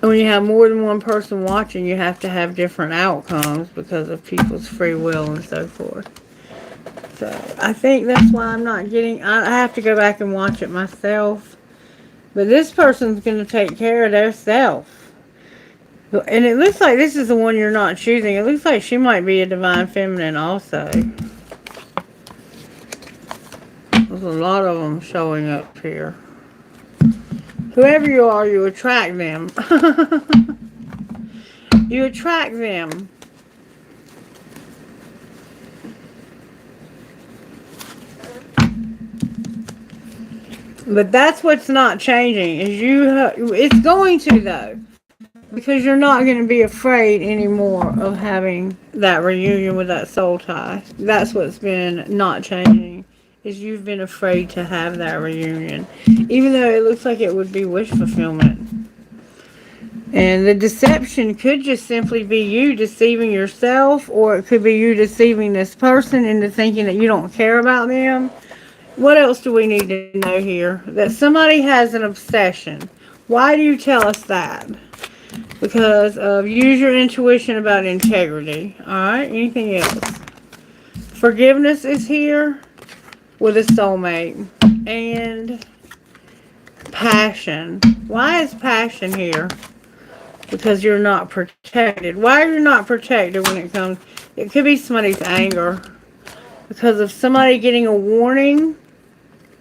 And when you have more than one person watching, you have to have different outcomes because of people's free will and so forth. So I think that's why I'm not getting... I have to go back and watch it myself. But this person's going to take care of their self. And it looks like this is the one you're not choosing. It looks like she might be a divine feminine also. There's a lot of them showing up here. Whoever you are, you attract them. You attract them. But that's what's not changing. It's going to, though. Because you're not going to be afraid anymore of having that reunion with that soul tie. That's what's been not changing. Is you've been afraid to have that reunion. Even though it looks like it would be wish fulfillment. And the deception could just simply be you deceiving yourself. Or it could be you deceiving this person into thinking that you don't care about them. What else do we need to know here? That somebody has an obsession. Why do you tell us that? Because of use your intuition about integrity. Alright, anything else? Forgiveness is here with a soulmate. And passion. Why is passion here? Because you're not protected. Why are you not protected when it comes? It could be somebody's anger. Because of somebody getting a warning.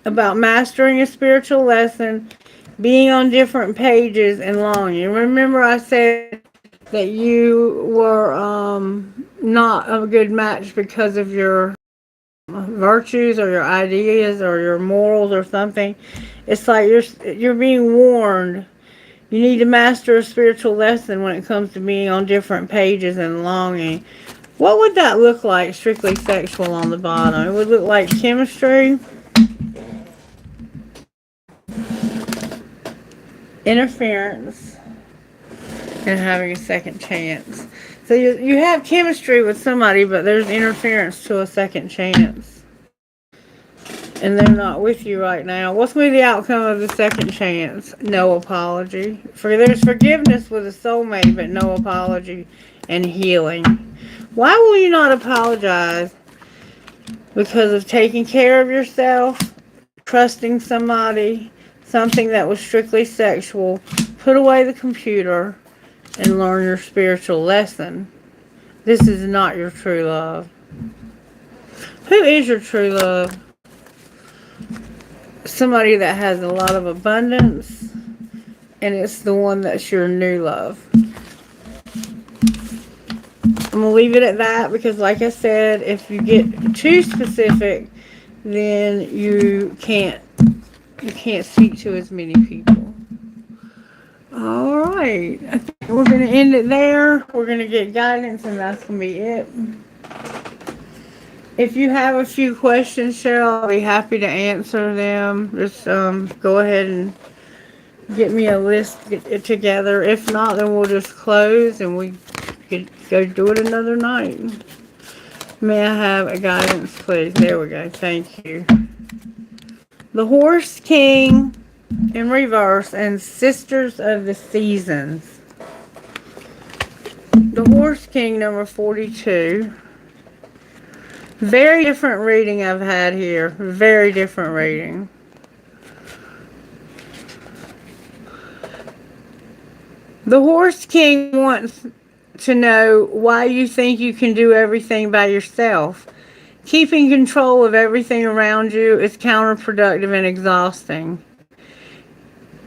about mastering a spiritual lesson, being on different pages, and longing. Remember I said that you were not a good match because of your virtues or your ideas or your morals or something. It's like you're being warned. You need to master a spiritual lesson when it comes to being on different pages and longing. What would that look like, strictly sexual on the bottom? It would look like chemistry, interference, and having a second chance. So you have chemistry with somebody, but there's interference to a second chance. And they're not with you right now. What's going to be the outcome of the second chance? No apology. There's forgiveness with a soulmate, but no apology and healing. Why will you not apologize? Because of taking care of yourself, trusting somebody, something that was strictly sexual. Put away the computer and learn your spiritual lesson. This is not your true love. Who is your true love? Somebody that has a lot of abundance, and it's the one that's your new love. I'm going to leave it at that because, like I said, if you get too specific, then you can't speak to as many people. All right. I think we're going to end it there. We're going to get guidance, and that's going to be it. If you have a few questions, Cheryl, I'll be happy to answer them. Just go ahead and get me a list together. If not, then we'll just close and we could go do it another night. May I have a guidance, please? There we go. Thank you. The Horse King in reverse and Sisters of the Seasons. The Horse King, number 42. Very different reading I've had here. Very different reading. The Horse King wants to know why you think you can do everything by yourself. Keeping control of everything around you is counterproductive and exhausting.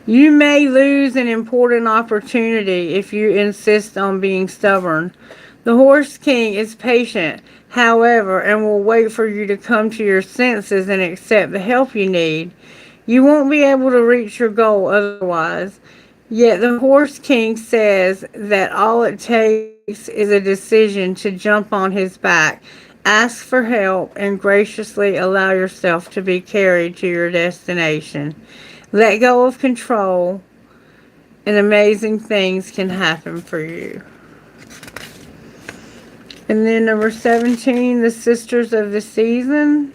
You may lose an important opportunity if you insist on being stubborn. The Horse King is patient, however, and will wait for you to come to your senses and accept the help you need. You won't be able to reach your goal otherwise. Yet the Horse King says that all it takes is a decision to jump on his back, ask for help, and graciously allow yourself to be carried to your destination. Let go of control, and amazing things can happen for you. And then number 17, the Sisters of the Season,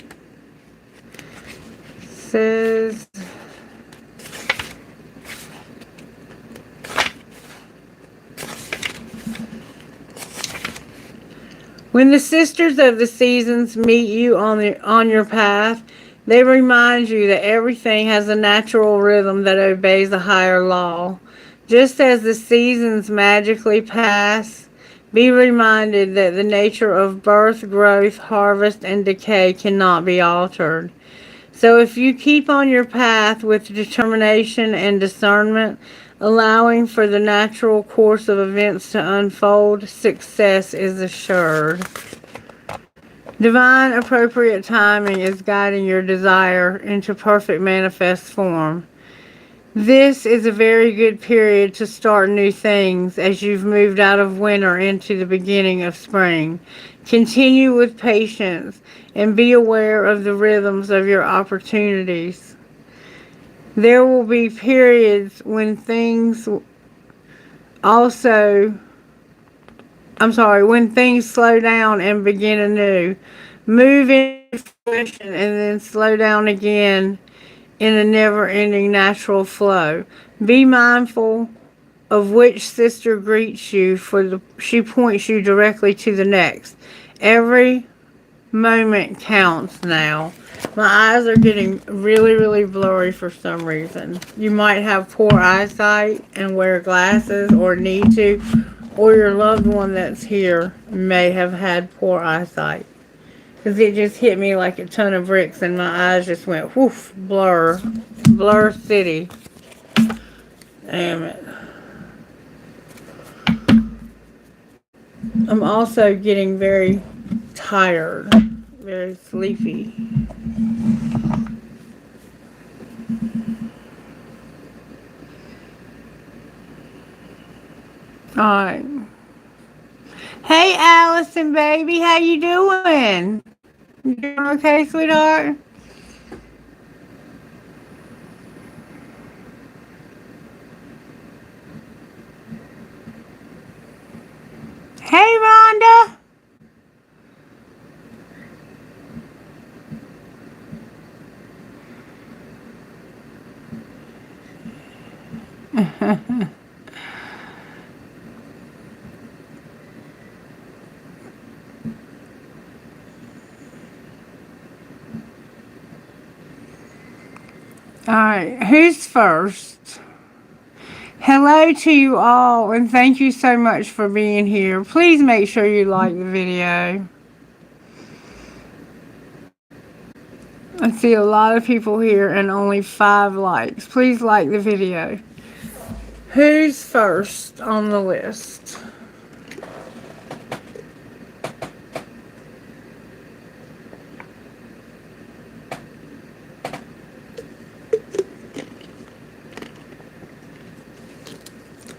says, when the Sisters of the Seasons meet you on your path, they remind you that everything has a natural rhythm that obeys a higher law. Just as the seasons magically pass, be reminded that the nature of birth, growth, harvest, and decay cannot be altered. So if you keep on your path with determination and discernment, allowing for the natural course of events to unfold, success is assured. Divine appropriate timing is guiding your desire into perfect manifest form. This is a very good period to start new things as you've moved out of winter into the beginning of spring. Continue with patience and be aware of the rhythms of your opportunities. There will be periods when things when things slow down and begin anew. Move into fruition and then slow down again in a never-ending natural flow. Be mindful of which sister greets you, for she points you directly to the next. Every moment counts now. My eyes are getting really, really blurry for some reason. You might have poor eyesight and wear glasses or need to, or your loved one that's here may have had poor eyesight. Because it just hit me like a ton of bricks and my eyes just went whoof, blur. Blur city. Damn it. I'm also getting very tired. Very sleepy. Alright. Hey Allison baby, how you doing? You doing okay, sweetheart? Hey Rhonda. Alright, who's first? Hello to you all, and thank you so much for being here. Please make sure you like the video. I see a lot of people here and only 5 likes. Please like the video. Who's first on the list?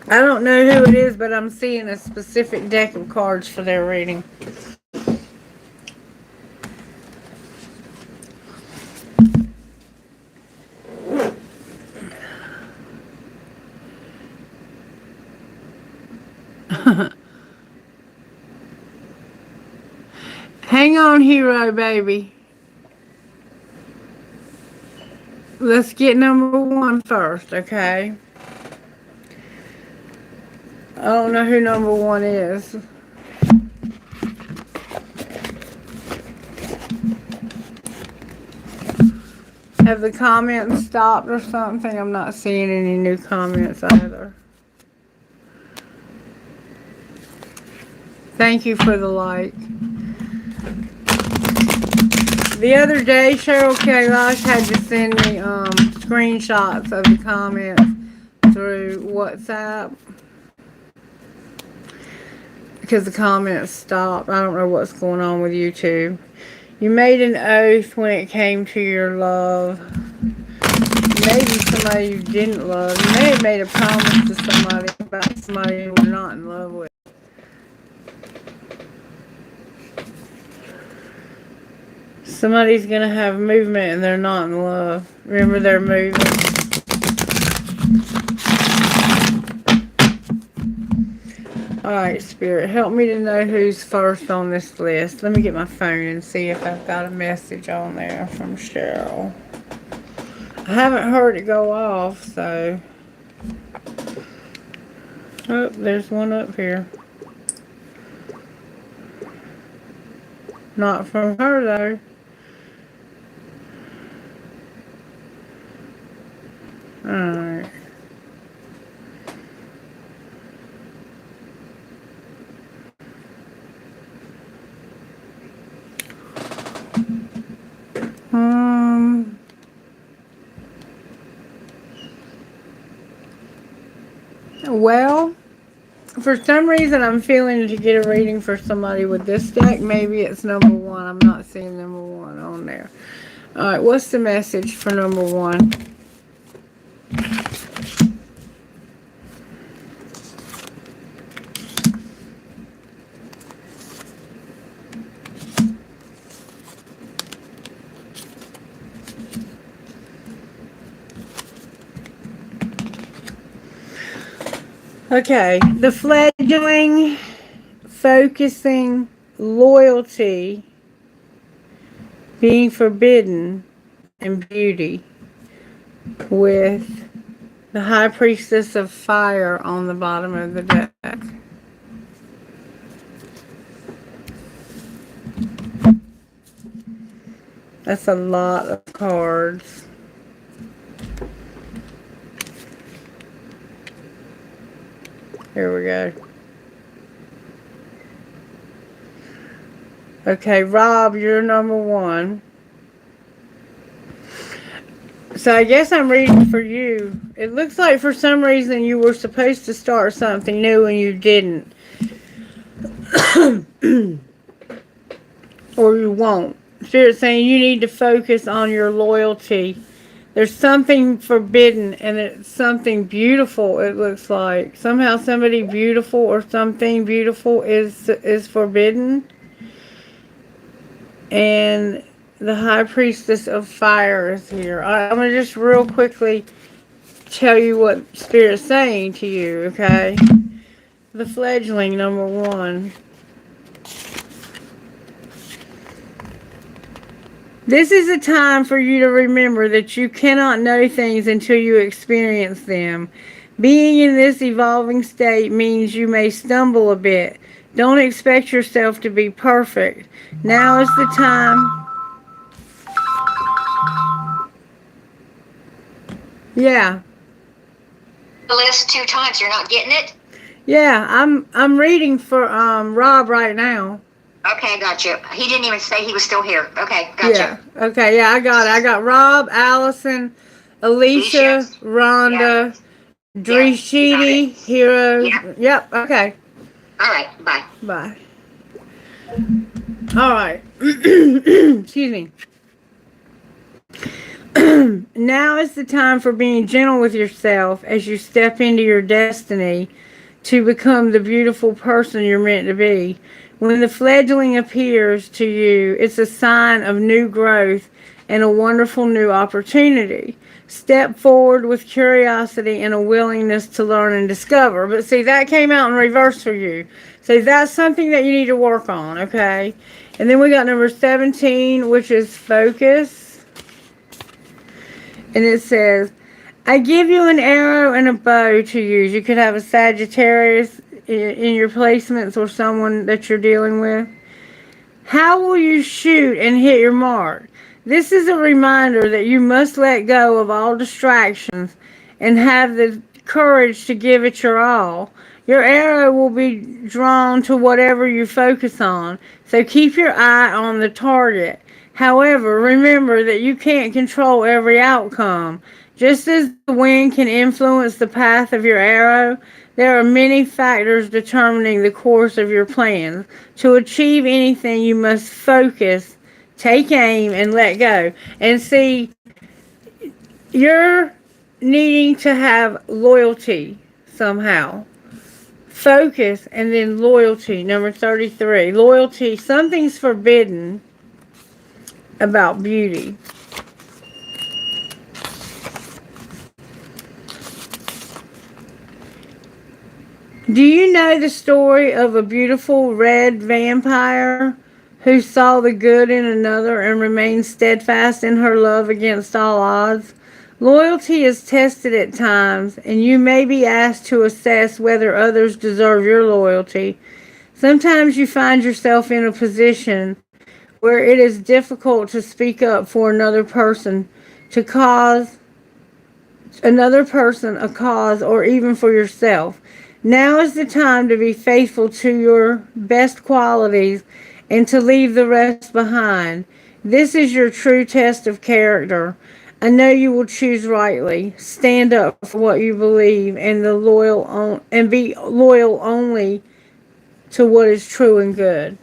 I don't know who it is, but I'm seeing a specific deck of cards for their reading. Hang on, hero baby. Let's get number 1 first, okay? I don't know who number 1 is. Have the comments stopped or something? I'm not seeing any new comments either. Thank you for the like. The other day, Cheryl Kailash had to send me screenshots of the comments through WhatsApp because the comments stopped. I don't know what's going on with YouTube. You made an oath when it came to your love. Maybe somebody you didn't love. You may have made a promise to somebody about somebody you were not in love with. Somebody's going to have movement and they're not in love. Remember, they're moving. Alright, Spirit, help me to know who's first on this list. Let me get my phone and see if I've got a message on there from Cheryl. I haven't heard it go off, so... Oh, there's one up here. Not from her, though. Alright. Well, for some reason I'm feeling to get a reading for somebody with this deck. Maybe it's number 1. I'm not seeing number 1 on there. Alright, what's the message for number 1? Okay, the fledgling, focusing, loyalty, being forbidden, and beauty, with the High Priestess of Fire on the bottom of the deck. That's a lot of cards. Here we go. Okay, Rob, you're number 1. So I guess I'm reading for you. It looks like for some reason you were supposed to start something new and you didn't. Or you won't. Spirit's saying you need to focus on your loyalty. There's something forbidden and it's something beautiful, it looks like. Somehow somebody beautiful or something beautiful is forbidden. And the High Priestess of Fire is here. I'm going to just real quickly tell you what Spirit's saying to you, okay? The fledgling, number 1. This is a time for you to remember that you cannot know things until you experience them. Being in this evolving state means you may stumble a bit. Don't expect yourself to be perfect. Now is the time. Yeah. The list 2 times, you're not getting it? Yeah, I'm reading for Rob right now. Okay, got you. He didn't even say he was still here. Okay, gotcha. Yeah. Okay, yeah, I got it. I got Rob, Allison, Alicia, Rhonda, Drishiti, Hero. Yep, okay. All right, bye. Bye. All right. Excuse me. Now is the time for being gentle with yourself as you step into your destiny to become the beautiful person you're meant to be. When the fledgling appears to you, it's a sign of new growth and a wonderful new opportunity. Step forward with curiosity and a willingness to learn and discover. But see, that came out in reverse for you. So that's something that you need to work on, okay? And then we got number 17, which is focus. And it says, I give you an arrow and a bow to use. You could have a Sagittarius in your placements or someone that you're dealing with. How will you shoot and hit your mark? This is a reminder that you must let go of all distractions and have the courage to give it your all. Your arrow will be drawn to whatever you focus on, so keep your eye on the target. However, remember that you can't control every outcome. Just as the wind can influence the path of your arrow, there are many factors determining the course of your plans. To achieve anything, you must focus, take aim, and let go. And see, you're needing to have loyalty somehow. Focus and then loyalty, number 33. Loyalty, something's forbidden about beauty. Do you know the story of a beautiful red vampire who saw the good in another and remained steadfast in her love against all odds? Loyalty is tested at times, and you may be asked to assess whether others deserve your loyalty. Sometimes you find yourself in a position where it is difficult to speak up for another person, to cause another person a cause, or even for yourself. Now is the time to be faithful to your best qualities and to leave the rest behind. This is your true test of character. I know you will choose rightly. Stand up for what you believe and be loyal only to what is true and good.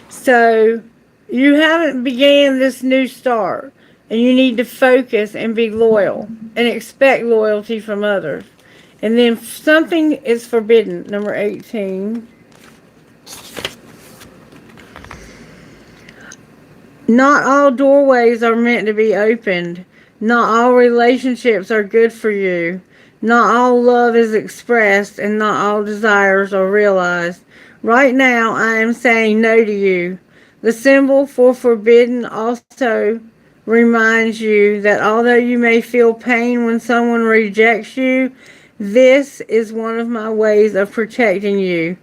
So you haven't began this new start, and you need to focus and be loyal and expect loyalty from others. And then something is forbidden, number 18. Not all doorways are meant to be opened. Not all relationships are good for you. Not all love is expressed, and not all desires are realized. Right now, I am saying no to you. The symbol for forbidden also reminds you that although you may feel pain when someone rejects you, this is one of my ways of protecting you.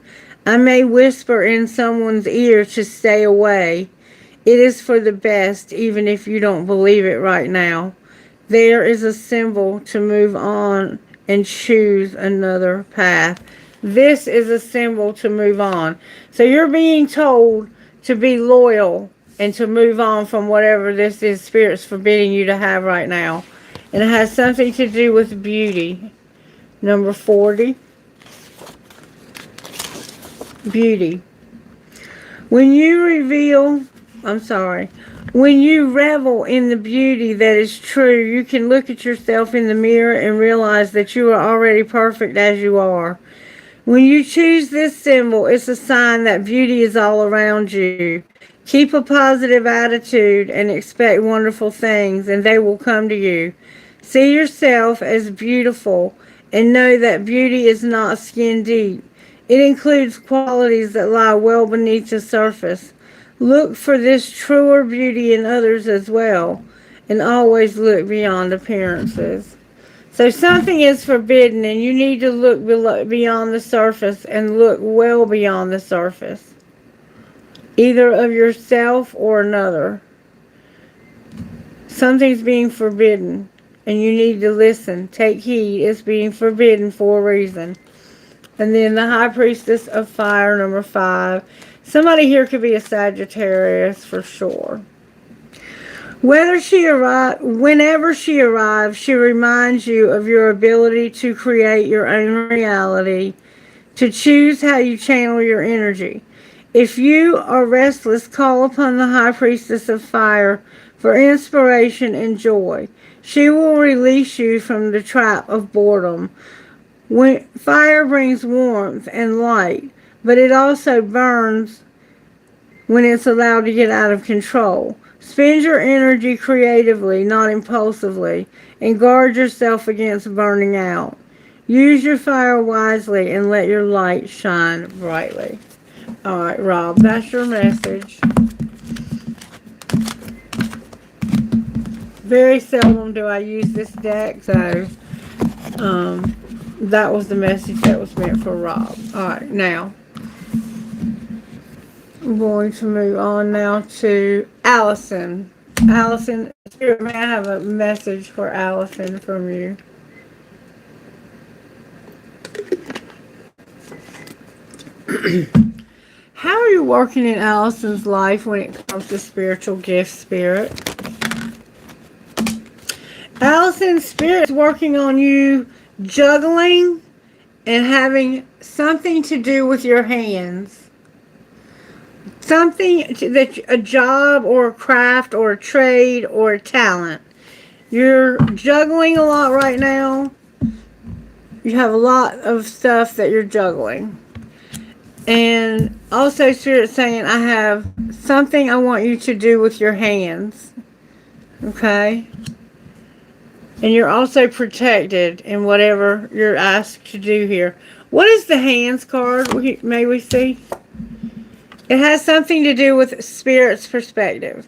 I may whisper in someone's ear to stay away. It is for the best, even if you don't believe it right now. There is a symbol to move on and choose another path. This is a symbol to move on. So you're being told to be loyal and to move on from whatever this is Spirit's forbidding you to have right now. And it has something to do with beauty. Number 40. Beauty. When you revel in the beauty that is true, you can look at yourself in the mirror and realize that you are already perfect as you are. When you choose this symbol, it's a sign that beauty is all around you. Keep a positive attitude and expect wonderful things, and they will come to you. See yourself as beautiful and know that beauty is not skin deep. It includes qualities that lie well beneath the surface. Look for this truer beauty in others as well, and always look beyond appearances. So something is forbidden, and you need to look beyond the surface and look well beyond the surface, either of yourself or another. Something's being forbidden, and you need to listen. Take heed. It's being forbidden for a reason. And then the High Priestess of Fire, number 5. Somebody here could be a Sagittarius for sure. Whenever she arrives, she reminds you of your ability to create your own reality, to choose how you channel your energy. If you are restless, call upon the High Priestess of Fire for inspiration and joy. She will release you from the trap of boredom. When fire brings warmth and light, but it also burns when it's allowed to get out of control. Spend your energy creatively, not impulsively, and guard yourself against burning out. Use your fire wisely and let your light shine brightly. All right, Rob, that's your message. Very seldom do I use this deck, so that was the message that was meant for Rob. All right, now I'm going to move on now to Allison. Allison, may I have a message for Allison from you? How are you working in Allison's life when it comes to spiritual gifts, Spirit? Allison's Spirit's working on you juggling and having something to do with your hands. Something that a job or a craft or a trade or a talent. You're juggling a lot right now. You have a lot of stuff that you're juggling. And also Spirit's saying, I have something I want you to do with your hands. Okay? And you're also protected in whatever you're asked to do here. What is the hands card? May we see? It has something to do with Spirit's perspective.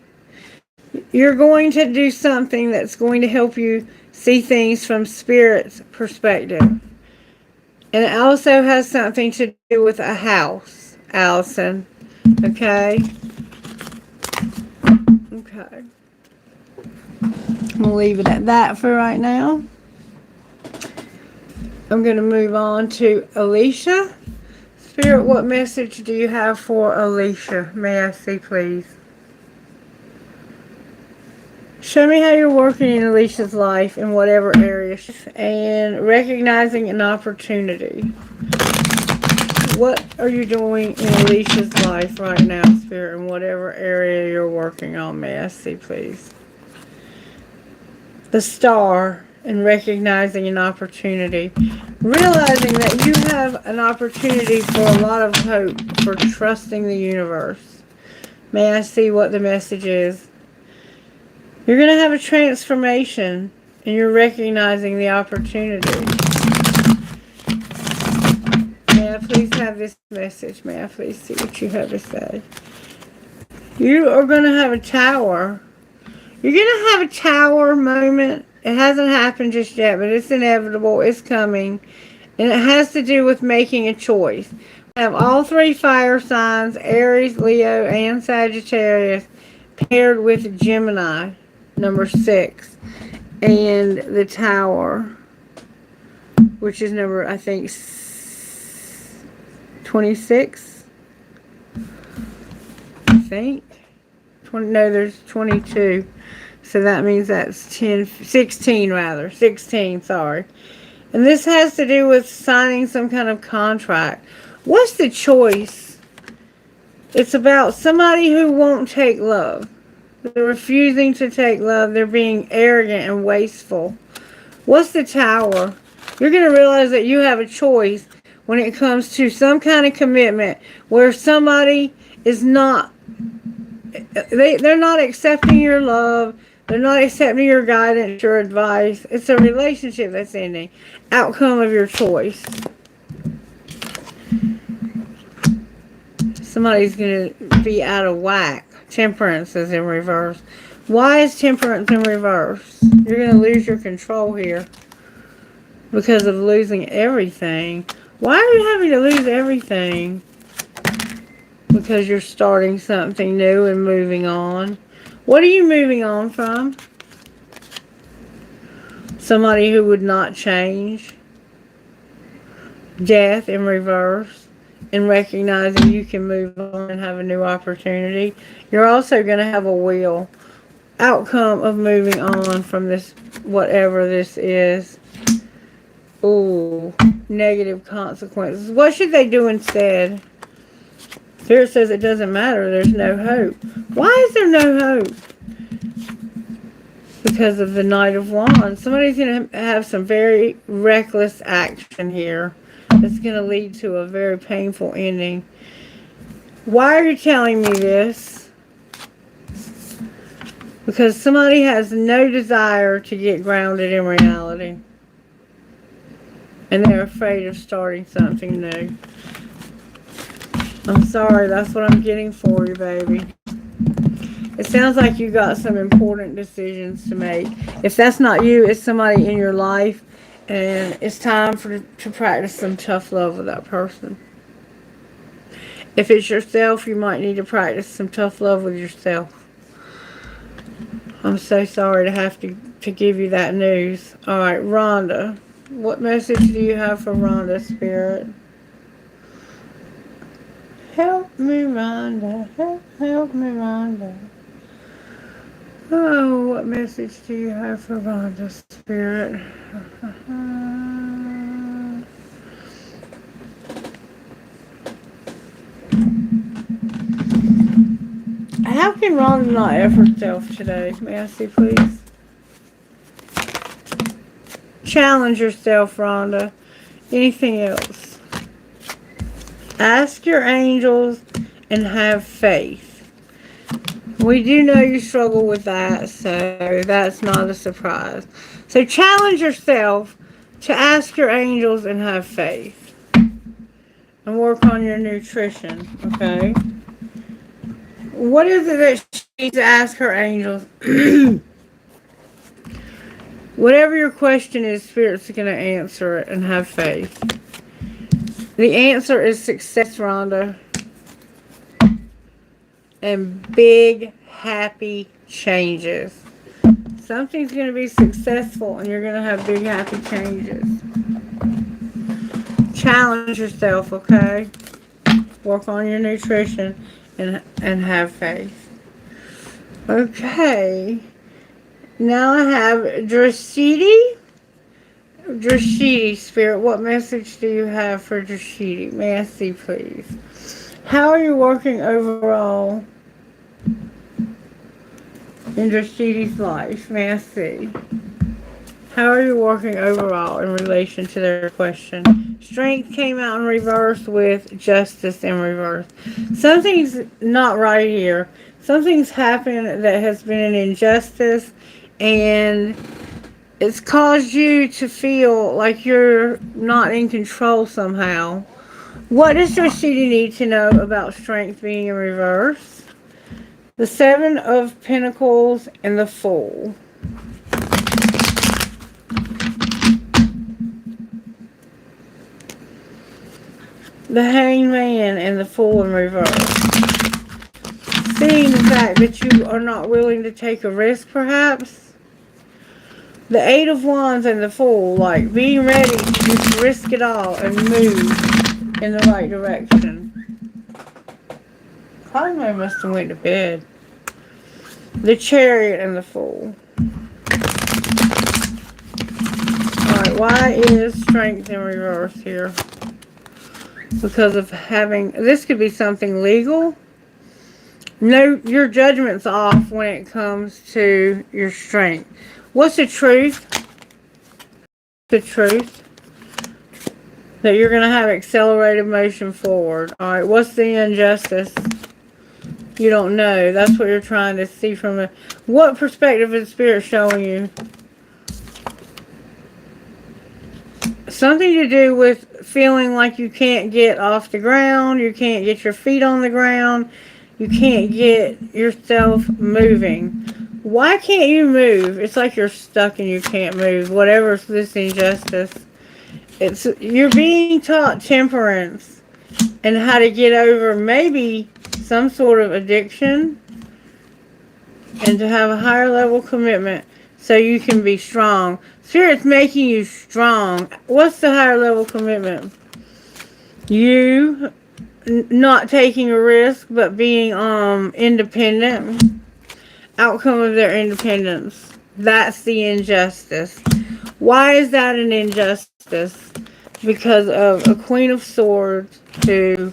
You're going to do something that's going to help you see things from Spirit's perspective. And it also has something to do with a house, Allison. Okay? Okay. We'll leave it at that for right now. I'm going to move on to Alicia. Spirit, what message do you have for Alicia? May I see, please? Show me how you're working in Alicia's life in whatever area. And recognizing an opportunity. What are you doing in Alicia's life right now, Spirit, in whatever area you're working on? May I see, please? The Star, and recognizing an opportunity. Realizing that you have an opportunity for a lot of hope, for trusting the universe. May I see what the message is? You're going to have a transformation, and you're recognizing the opportunity. May I please have this message? May I please see what you have to say? You are going to have a tower. You're going to have a tower moment. It hasn't happened just yet, but it's inevitable. It's coming. And it has to do with making a choice. We have all 3 fire signs, Aries, Leo, and Sagittarius, paired with Gemini, number 6. And the Tower, which is number, I think, 26. think. 20, no, there's 22. So that means that's 10, 16 rather. 16, sorry. And this has to do with signing some kind of contract. What's the choice? It's about somebody who won't take love. They're refusing to take love. They're being arrogant and wasteful. What's the Tower? You're going to realize that you have a choice when it comes to some kind of commitment where somebody is not, they're not accepting your love. They're not accepting your guidance, your advice. It's a relationship that's ending. Outcome of your choice. Somebody's going to be out of whack. Temperance is in reverse. Why is temperance in reverse? You're going to lose your control here because of losing everything. Why are you having to lose everything? Because you're starting something new and moving on. What are you moving on from? Somebody who would not change. Death in reverse. And recognizing you can move on and have a new opportunity. You're also going to have a wheel. Outcome of moving on from this, whatever this is. Ooh, negative consequences. What should they do instead? Here it says it doesn't matter. There's no hope. Why is there no hope? Because of the Knight of Wands. Somebody's going to have some very reckless action here. It's going to lead to a very painful ending. Why are you telling me this? Because somebody has no desire to get grounded in reality. And they're afraid of starting something new. I'm sorry, that's what I'm getting for you, baby. It sounds like you got some important decisions to make. If that's not you, it's somebody in your life. And it's time to practice some tough love with that person. If it's yourself, you might need to practice some tough love with yourself. I'm so sorry to have to give you that news. Alright, Rhonda. What message do you have for Rhonda, Spirit? Help me, Rhonda. Help me, Rhonda. Oh, what message do you have for Rhonda, Spirit? How can Rhonda not F herself today? May I see, please? Challenge yourself, Rhonda. Anything else? Ask your angels and have faith. We do know you struggle with that, so that's not a surprise. So challenge yourself to ask your angels and have faith. And work on your nutrition, okay? What is it that she needs to ask her angels? Whatever your question is, Spirit's going to answer it and have faith. The answer is success, Rhonda. And big, happy changes. Something's going to be successful and you're going to have big, happy changes. Challenge yourself, okay? Work on your nutrition and have faith. Okay. Now I have Drashidi. Drashidi, Spirit, what message do you have for Drashidi? May I see, please? How are you working overall in Drashidi's life? May I see? How are you working overall in relation to their question? Strength came out in reverse with justice in reverse. Something's not right here. Something's happened that has been an injustice, and it's caused you to feel like you're not in control somehow. What does Drashidi need to know about strength being in reverse? The Seven of Pentacles and the Fool. The Hanged Man and the Fool in reverse. Seeing the fact that you are not willing to take a risk, perhaps. The Eight of Wands and the Fool, like being ready to just risk it all and move in the right direction. Cosmo must have went to bed. The Chariot and the Fool. Alright, why is strength in reverse here? Because of having, this could be something legal. No, your judgment's off when it comes to your strength. What's the truth? The truth that you're going to have accelerated motion forward. Alright, what's the injustice? You don't know. That's what you're trying to see from the... What perspective is Spirit showing you? Something to do with feeling like you can't get off the ground. You can't get your feet on the ground. You can't get yourself moving. Why can't you move? It's like you're stuck and you can't move. Whatever's this injustice. You're being taught temperance and how to get over maybe some sort of addiction and to have a higher level commitment so you can be strong. Spirit's making you strong. What's the higher level commitment? You not taking a risk but being independent. Outcome of their independence. That's the injustice. Why is that an injustice? Because of a Queen of Swords who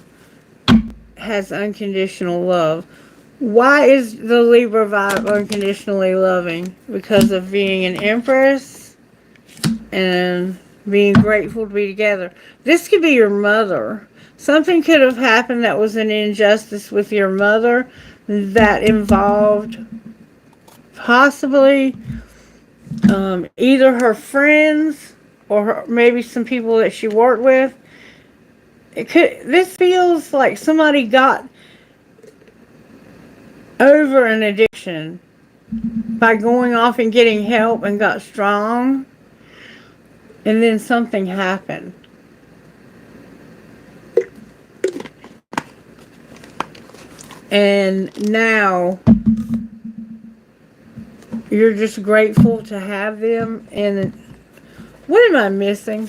has unconditional love. Why is the Libra vibe unconditionally loving? Because of being an Empress and being grateful to be together. This could be your mother. Something could have happened that was an injustice with your mother that involved possibly either her friends or maybe some people that she worked with. This feels like somebody got over an addiction by going off and getting help and got strong, and then something happened. And now you're just grateful to have them. And what am I missing?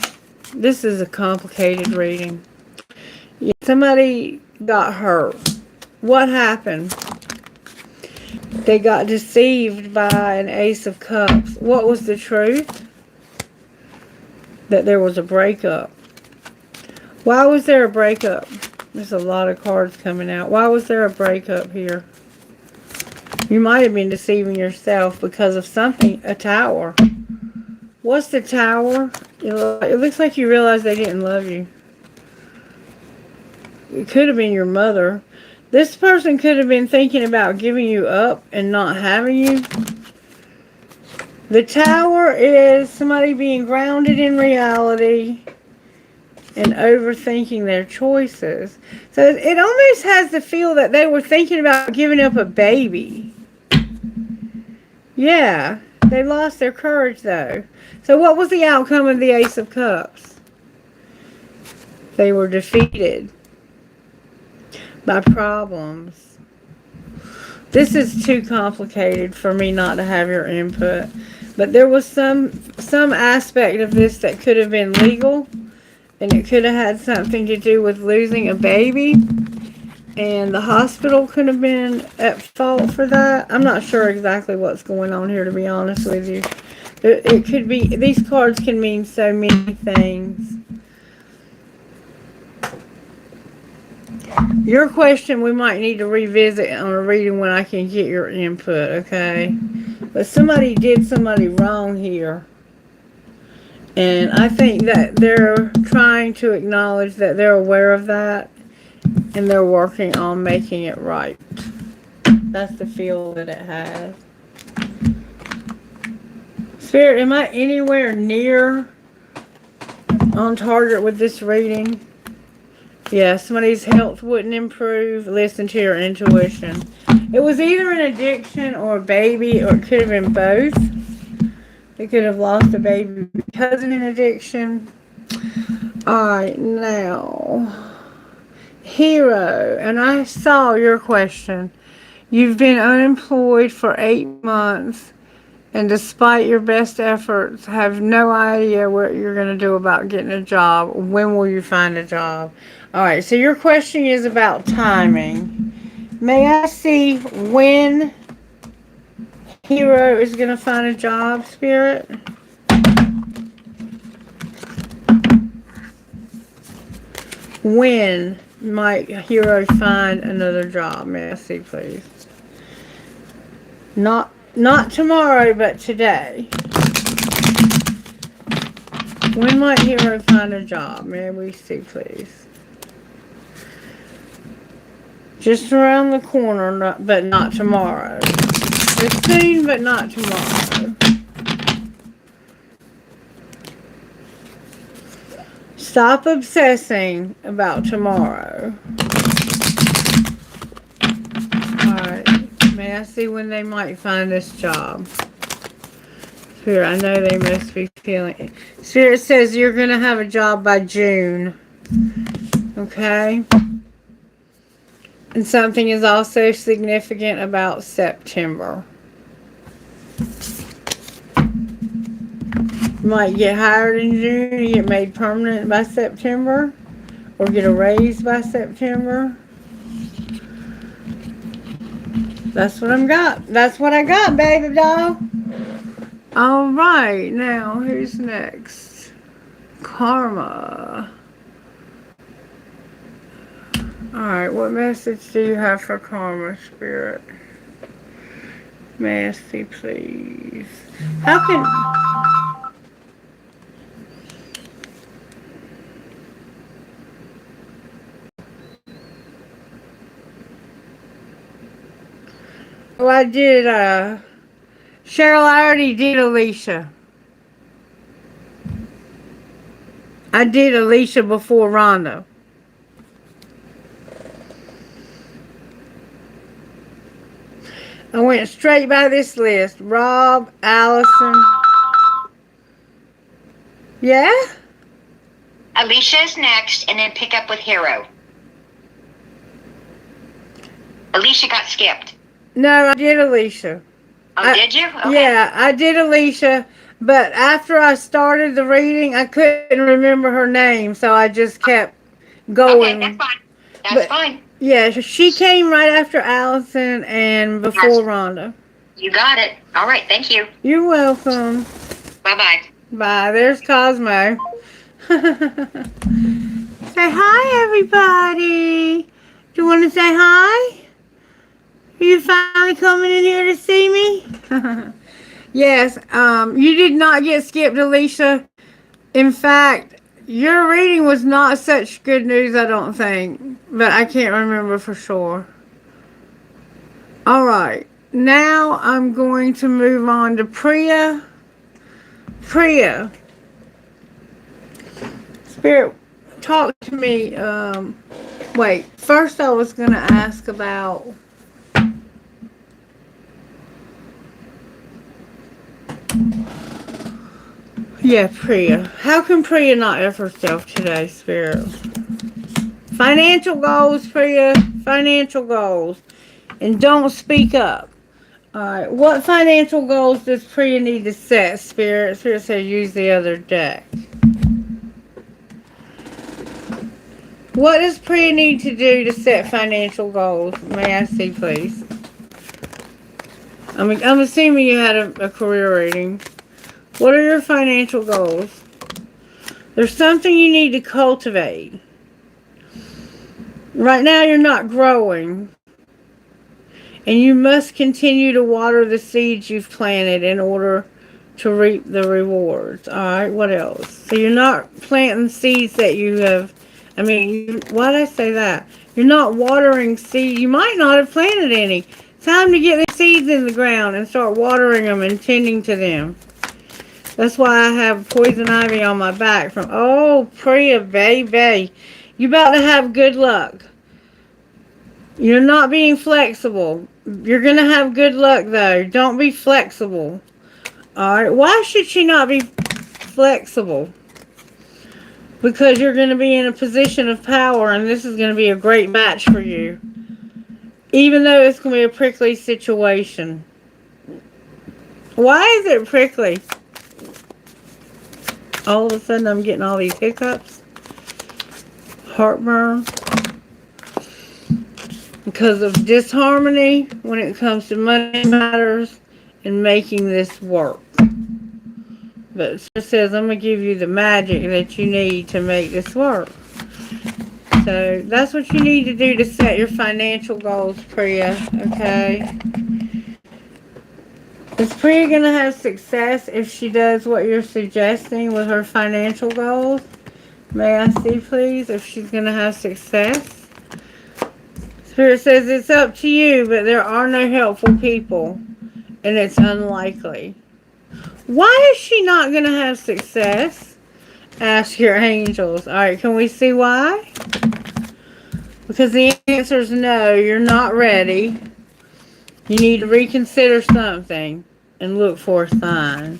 This is a complicated reading. Somebody got hurt. What happened? They got deceived by an Ace of Cups. What was the truth? That there was a breakup. Why was there a breakup? There's a lot of cards coming out. Why was there a breakup here? You might have been deceiving yourself because of something. A tower. What's the tower? It looks like you realized they didn't love you. It could have been your mother. This person could have been thinking about giving you up and not having you. The tower is somebody being grounded in reality and overthinking their choices. So it almost has the feel that they were thinking about giving up a baby. Yeah, they lost their courage though. So what was the outcome of the Ace of Cups? They were defeated by problems. This is too complicated for me not to have your input. But there was some aspect of this that could have been legal. And it could have had something to do with losing a baby. And the hospital could have been at fault for that. I'm not sure exactly what's going on here, to be honest with you. It could be, these cards can mean so many things. Your question we might need to revisit on a reading when I can get your input, okay? But somebody did somebody wrong here. And I think that they're trying to acknowledge that they're aware of that. And they're working on making it right. That's the feel that it has. Spirit, am I anywhere near on target with this reading? Yeah, somebody's health wouldn't improve. Listen to your intuition. It was either an addiction or a baby, or it could have been both. They could have lost a baby because of an addiction. Alright, now. Hero, and I saw your question. You've been unemployed for 8 months, and despite your best efforts, have no idea what you're going to do about getting a job. When will you find a job? Alright, so your question is about timing. May I see when Hero is going to find a job, Spirit? When might Hero find another job? May I see, please? Not tomorrow, but today. When might Hero find a job? May we see, please? Just around the corner, but not tomorrow. It's soon, but not tomorrow. Stop obsessing about tomorrow. Alright. May I see when they might find this job? Spirit, I know they must be feeling it. Spirit says you're going to have a job by June. Okay? And something is also significant about September. You might get hired in June, you get made permanent by September, or get a raise by September. That's what I got. That's what I got, baby doll. All right, now who's next? Karma. All right, what message do you have for Karma, Spirit? May I see, please? How can... Well, I did, Cheryl, I already did Alicia. I did Alicia before Rhonda. I went straight by this list. Rob, Allison. Yeah? Alicia's next, and then pick up with Hero. Alicia got skipped. No, I did Alicia. Oh, did you? Okay. Yeah, I did Alicia, but after I started the reading, I couldn't remember her name, so I just kept going. Okay, that's fine. That's fine. Yeah, she came right after Allison and before Rhonda. You got it. All right, thank you. You're welcome. Bye-bye. Bye. There's Cosmo. Say hi, everybody. Do you want to say hi? Are you finally coming in here to see me? Yes, you did not get skipped, Alicia. In fact, your reading was not such good news, I don't think. But I can't remember for sure. Alright, now I'm going to move on to Priya. Priya. Spirit, talk to me. Wait, first I was going to ask about... Yeah, Priya. How can Priya not F herself today, Spirit? Financial goals, Priya. Financial goals. And don't speak up. Alright, what financial goals does Priya need to set, Spirit? Spirit says use the other deck. What does Priya need to do to set financial goals? May I see, please? I'm assuming you had a career reading. What are your financial goals? There's something you need to cultivate. Right now you're not growing. And you must continue to water the seeds you've planted in order to reap the rewards. Alright, what else? So you're not planting seeds that you have... why did I say that? You're not watering seeds. You might not have planted any. Time to get the seeds in the ground and start watering them and tending to them. That's why I have poison ivy on my back from... Oh, Priya, baby. You about to have good luck. You're not being flexible. You're going to have good luck, though. Don't be flexible. Alright, why should she not be flexible? Because you're going to be in a position of power, and this is going to be a great match for you. Even though it's going to be a prickly situation. Why is it prickly? All of a sudden I'm getting all these hiccups. Heartburn. because of disharmony when it comes to money matters and making this work. But it says, I'm going to give you the magic that you need to make this work. So that's what you need to do to set your financial goals, Priya. Okay? Is Priya going to have success if she does what you're suggesting with her financial goals? May I see, please, if she's going to have success? Spirit says it's up to you, but there are no helpful people, and it's unlikely. Why is she not going to have success? Ask your angels. All right, can we see why? Because the answer is no, you're not ready. You need to reconsider something and look for a sign.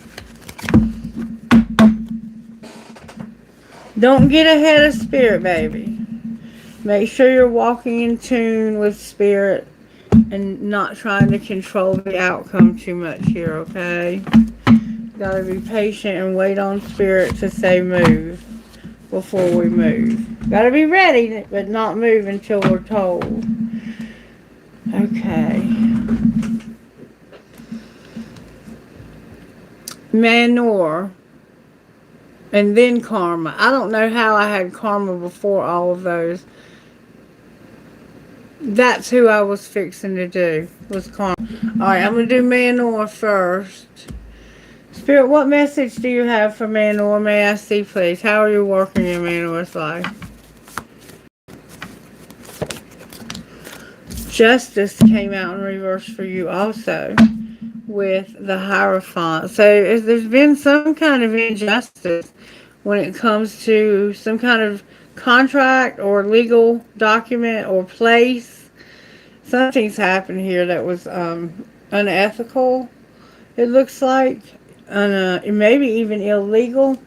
Don't get ahead of Spirit, baby. Make sure you're walking in tune with Spirit and not trying to control the outcome too much here, okay? Gotta be patient and wait on Spirit to say move before we move. Gotta be ready, but not move until we're told. Okay. Manor. And then karma. I don't know how I had karma before all of those. That's who I was fixing to do, was karma. Alright, I'm going to do Manor first. Spirit, what message do you have for Manor? May I see, please? How are you working in Manor's life? Justice came out in reverse for you also with the Hierophant. So there's been some kind of injustice when it comes to some kind of contract or legal document or place. Something's happened here that was unethical, it looks like, and maybe even illegal.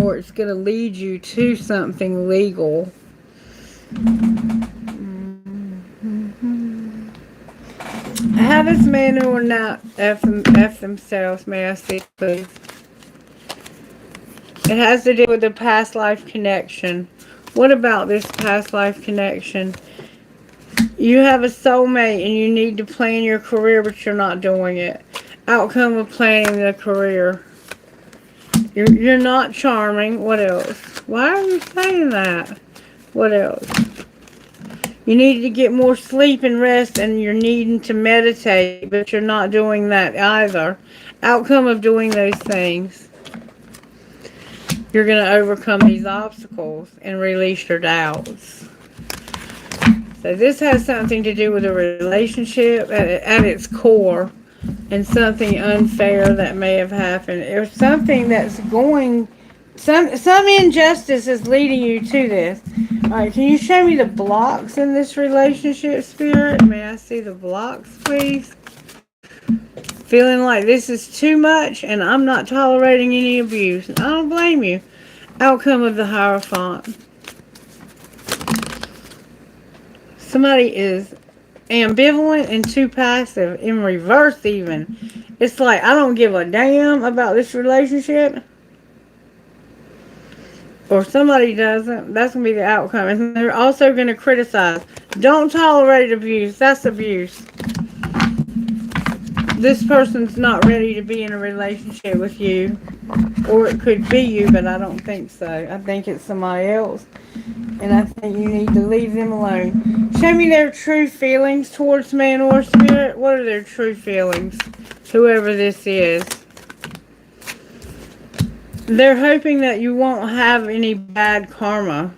Or it's going to lead you to something legal. How does Manor not F themselves? May I see, please? It has to do with the past life connection. What about this past life connection? You have a soulmate and you need to plan your career, but you're not doing it. Outcome of planning the career. You're not charming. What else? Why are you saying that? What else? You need to get more sleep and rest, and you're needing to meditate, but you're not doing that either. Outcome of doing those things. You're going to overcome these obstacles and release your doubts. So this has something to do with a relationship at its core. And something unfair that may have happened. Or something that's going... Some injustice is leading you to this. Alright, can you show me the blocks in this relationship, Spirit? May I see the blocks, please? Feeling like this is too much and I'm not tolerating any abuse. I don't blame you. Outcome of the Hierophant. Somebody is ambivalent and too passive, in reverse even. It's like, I don't give a damn about this relationship. Or somebody doesn't. That's going to be the outcome. And they're also going to criticize. Don't tolerate abuse. That's abuse. This person's not ready to be in a relationship with you. Or it could be you, but I don't think so. I think it's somebody else. And I think you need to leave them alone. Show me their true feelings towards man or spirit. What are their true feelings? Whoever this is. They're hoping that you won't have any bad karma.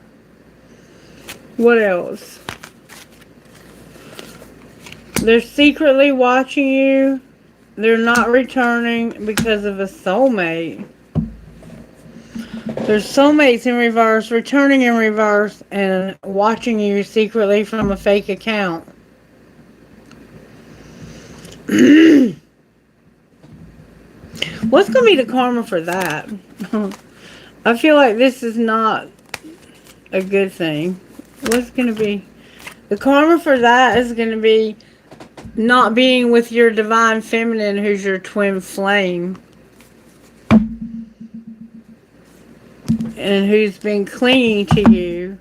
What else? They're secretly watching you. They're not returning because of a soulmate. There's soulmates in reverse, returning in reverse, and watching you secretly from a fake account. What's going to be the karma for that? I feel like this is not a good thing. What's going to be? The karma for that is going to be not being with your divine feminine, who's your twin flame. and who's been clinging to you.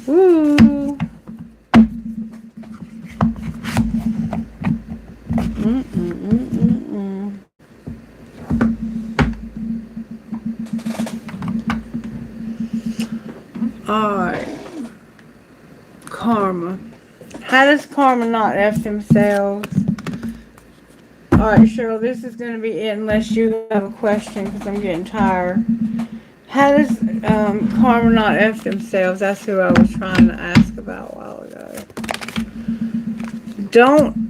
Ooh. Alright. Karma. How does karma not F themselves? Alright, Cheryl, this is going to be it unless you have a question because I'm getting tired. How does karma not F themselves? That's who I was trying to ask about a while ago.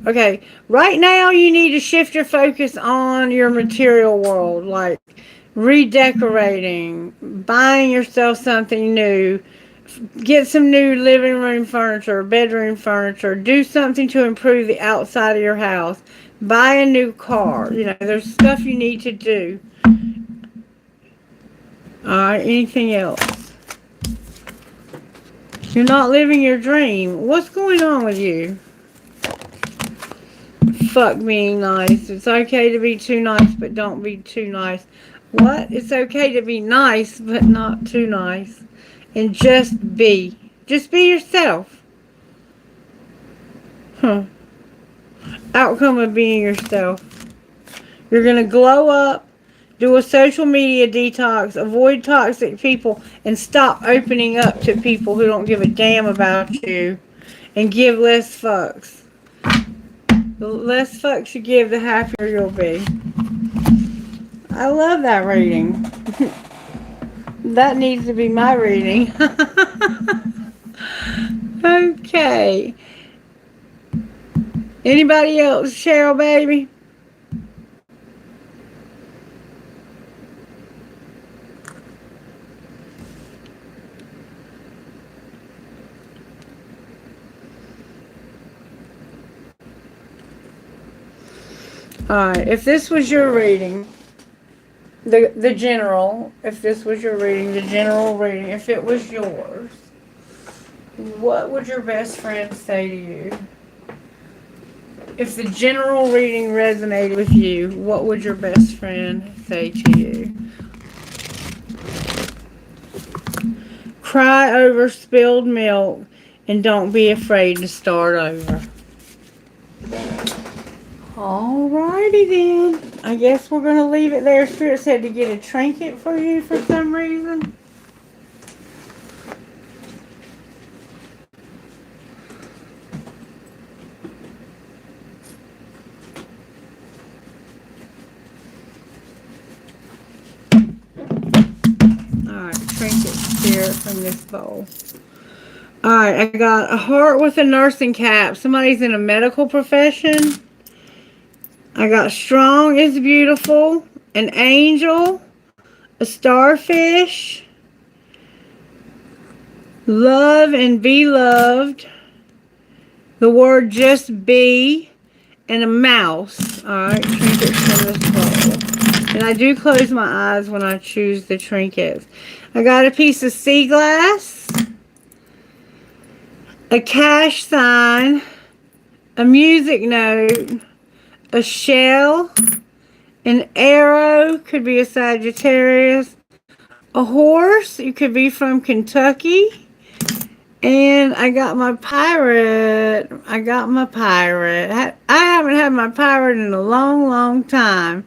Okay, right now you need to shift your focus on your material world, like redecorating, buying yourself something new, get some new living room furniture, bedroom furniture, do something to improve the outside of your house, buy a new car. You know, there's stuff you need to do. Alright, anything else? You're not living your dream. What's going on with you? Fuck being nice. It's okay to be too nice, but don't be too nice. What? It's okay to be nice, but not too nice. And just be. Just be yourself. Huh. Outcome of being yourself. You're going to glow up, do a social media detox, avoid toxic people, and stop opening up to people who don't give a damn about you. And give less fucks. The less fucks you give, the happier you'll be. I love that reading. That needs to be my reading. Okay. Anybody else? Cheryl, baby? Alright, if this was your reading, the general, if this was your reading, the general reading, if it was yours, what would your best friend say to you? If the general reading resonated with you, what would your best friend say to you? Cry over spilled milk and don't be afraid to start over. Alrighty then. I guess we're going to leave it there. Spirit said to get a trinket for you for some reason. Alright, trinket spirit from this bowl. Alright, I got a heart with a nursing cap. Somebody's in a medical profession. I got strong is beautiful, an angel, a starfish, love and be loved, the word just be, and a mouse. Alright, trinkets from this bowl. And I do close my eyes when I choose the trinkets. I got a piece of sea glass, a cash sign, a music note, a shell, an arrow, could be a Sagittarius, a horse, it could be from Kentucky, and I got my pirate. I haven't had my pirate in a long, long time.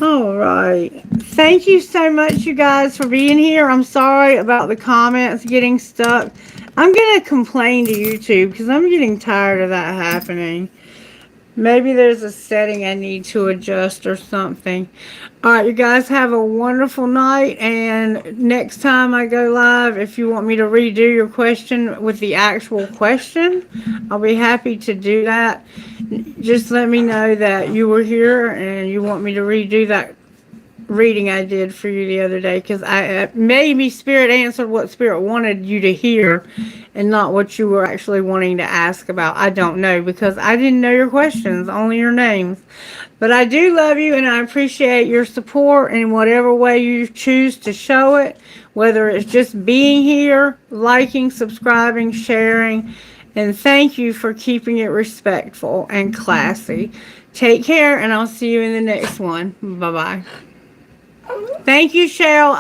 Alright. Thank you so much, you guys, for being here. I'm sorry about the comments getting stuck. I'm going to complain to YouTube because I'm getting tired of that happening. Maybe there's a setting I need to adjust or something. Alright, you guys have a wonderful night. And next time I go live, if you want me to redo your question with the actual question, I'll be happy to do that. Just let me know that you were here and you want me to redo that reading I did for you the other day, because maybe Spirit answered what Spirit wanted you to hear and not what you were actually wanting to ask about. I don't know, because I didn't know your questions, only your names. But I do love you and I appreciate your support in whatever way you choose to show it, whether it's just being here, liking, subscribing, sharing, and thank you for keeping it respectful and classy. Take care, and I'll see you in the next one. Bye-bye. Thank you, Cheryl.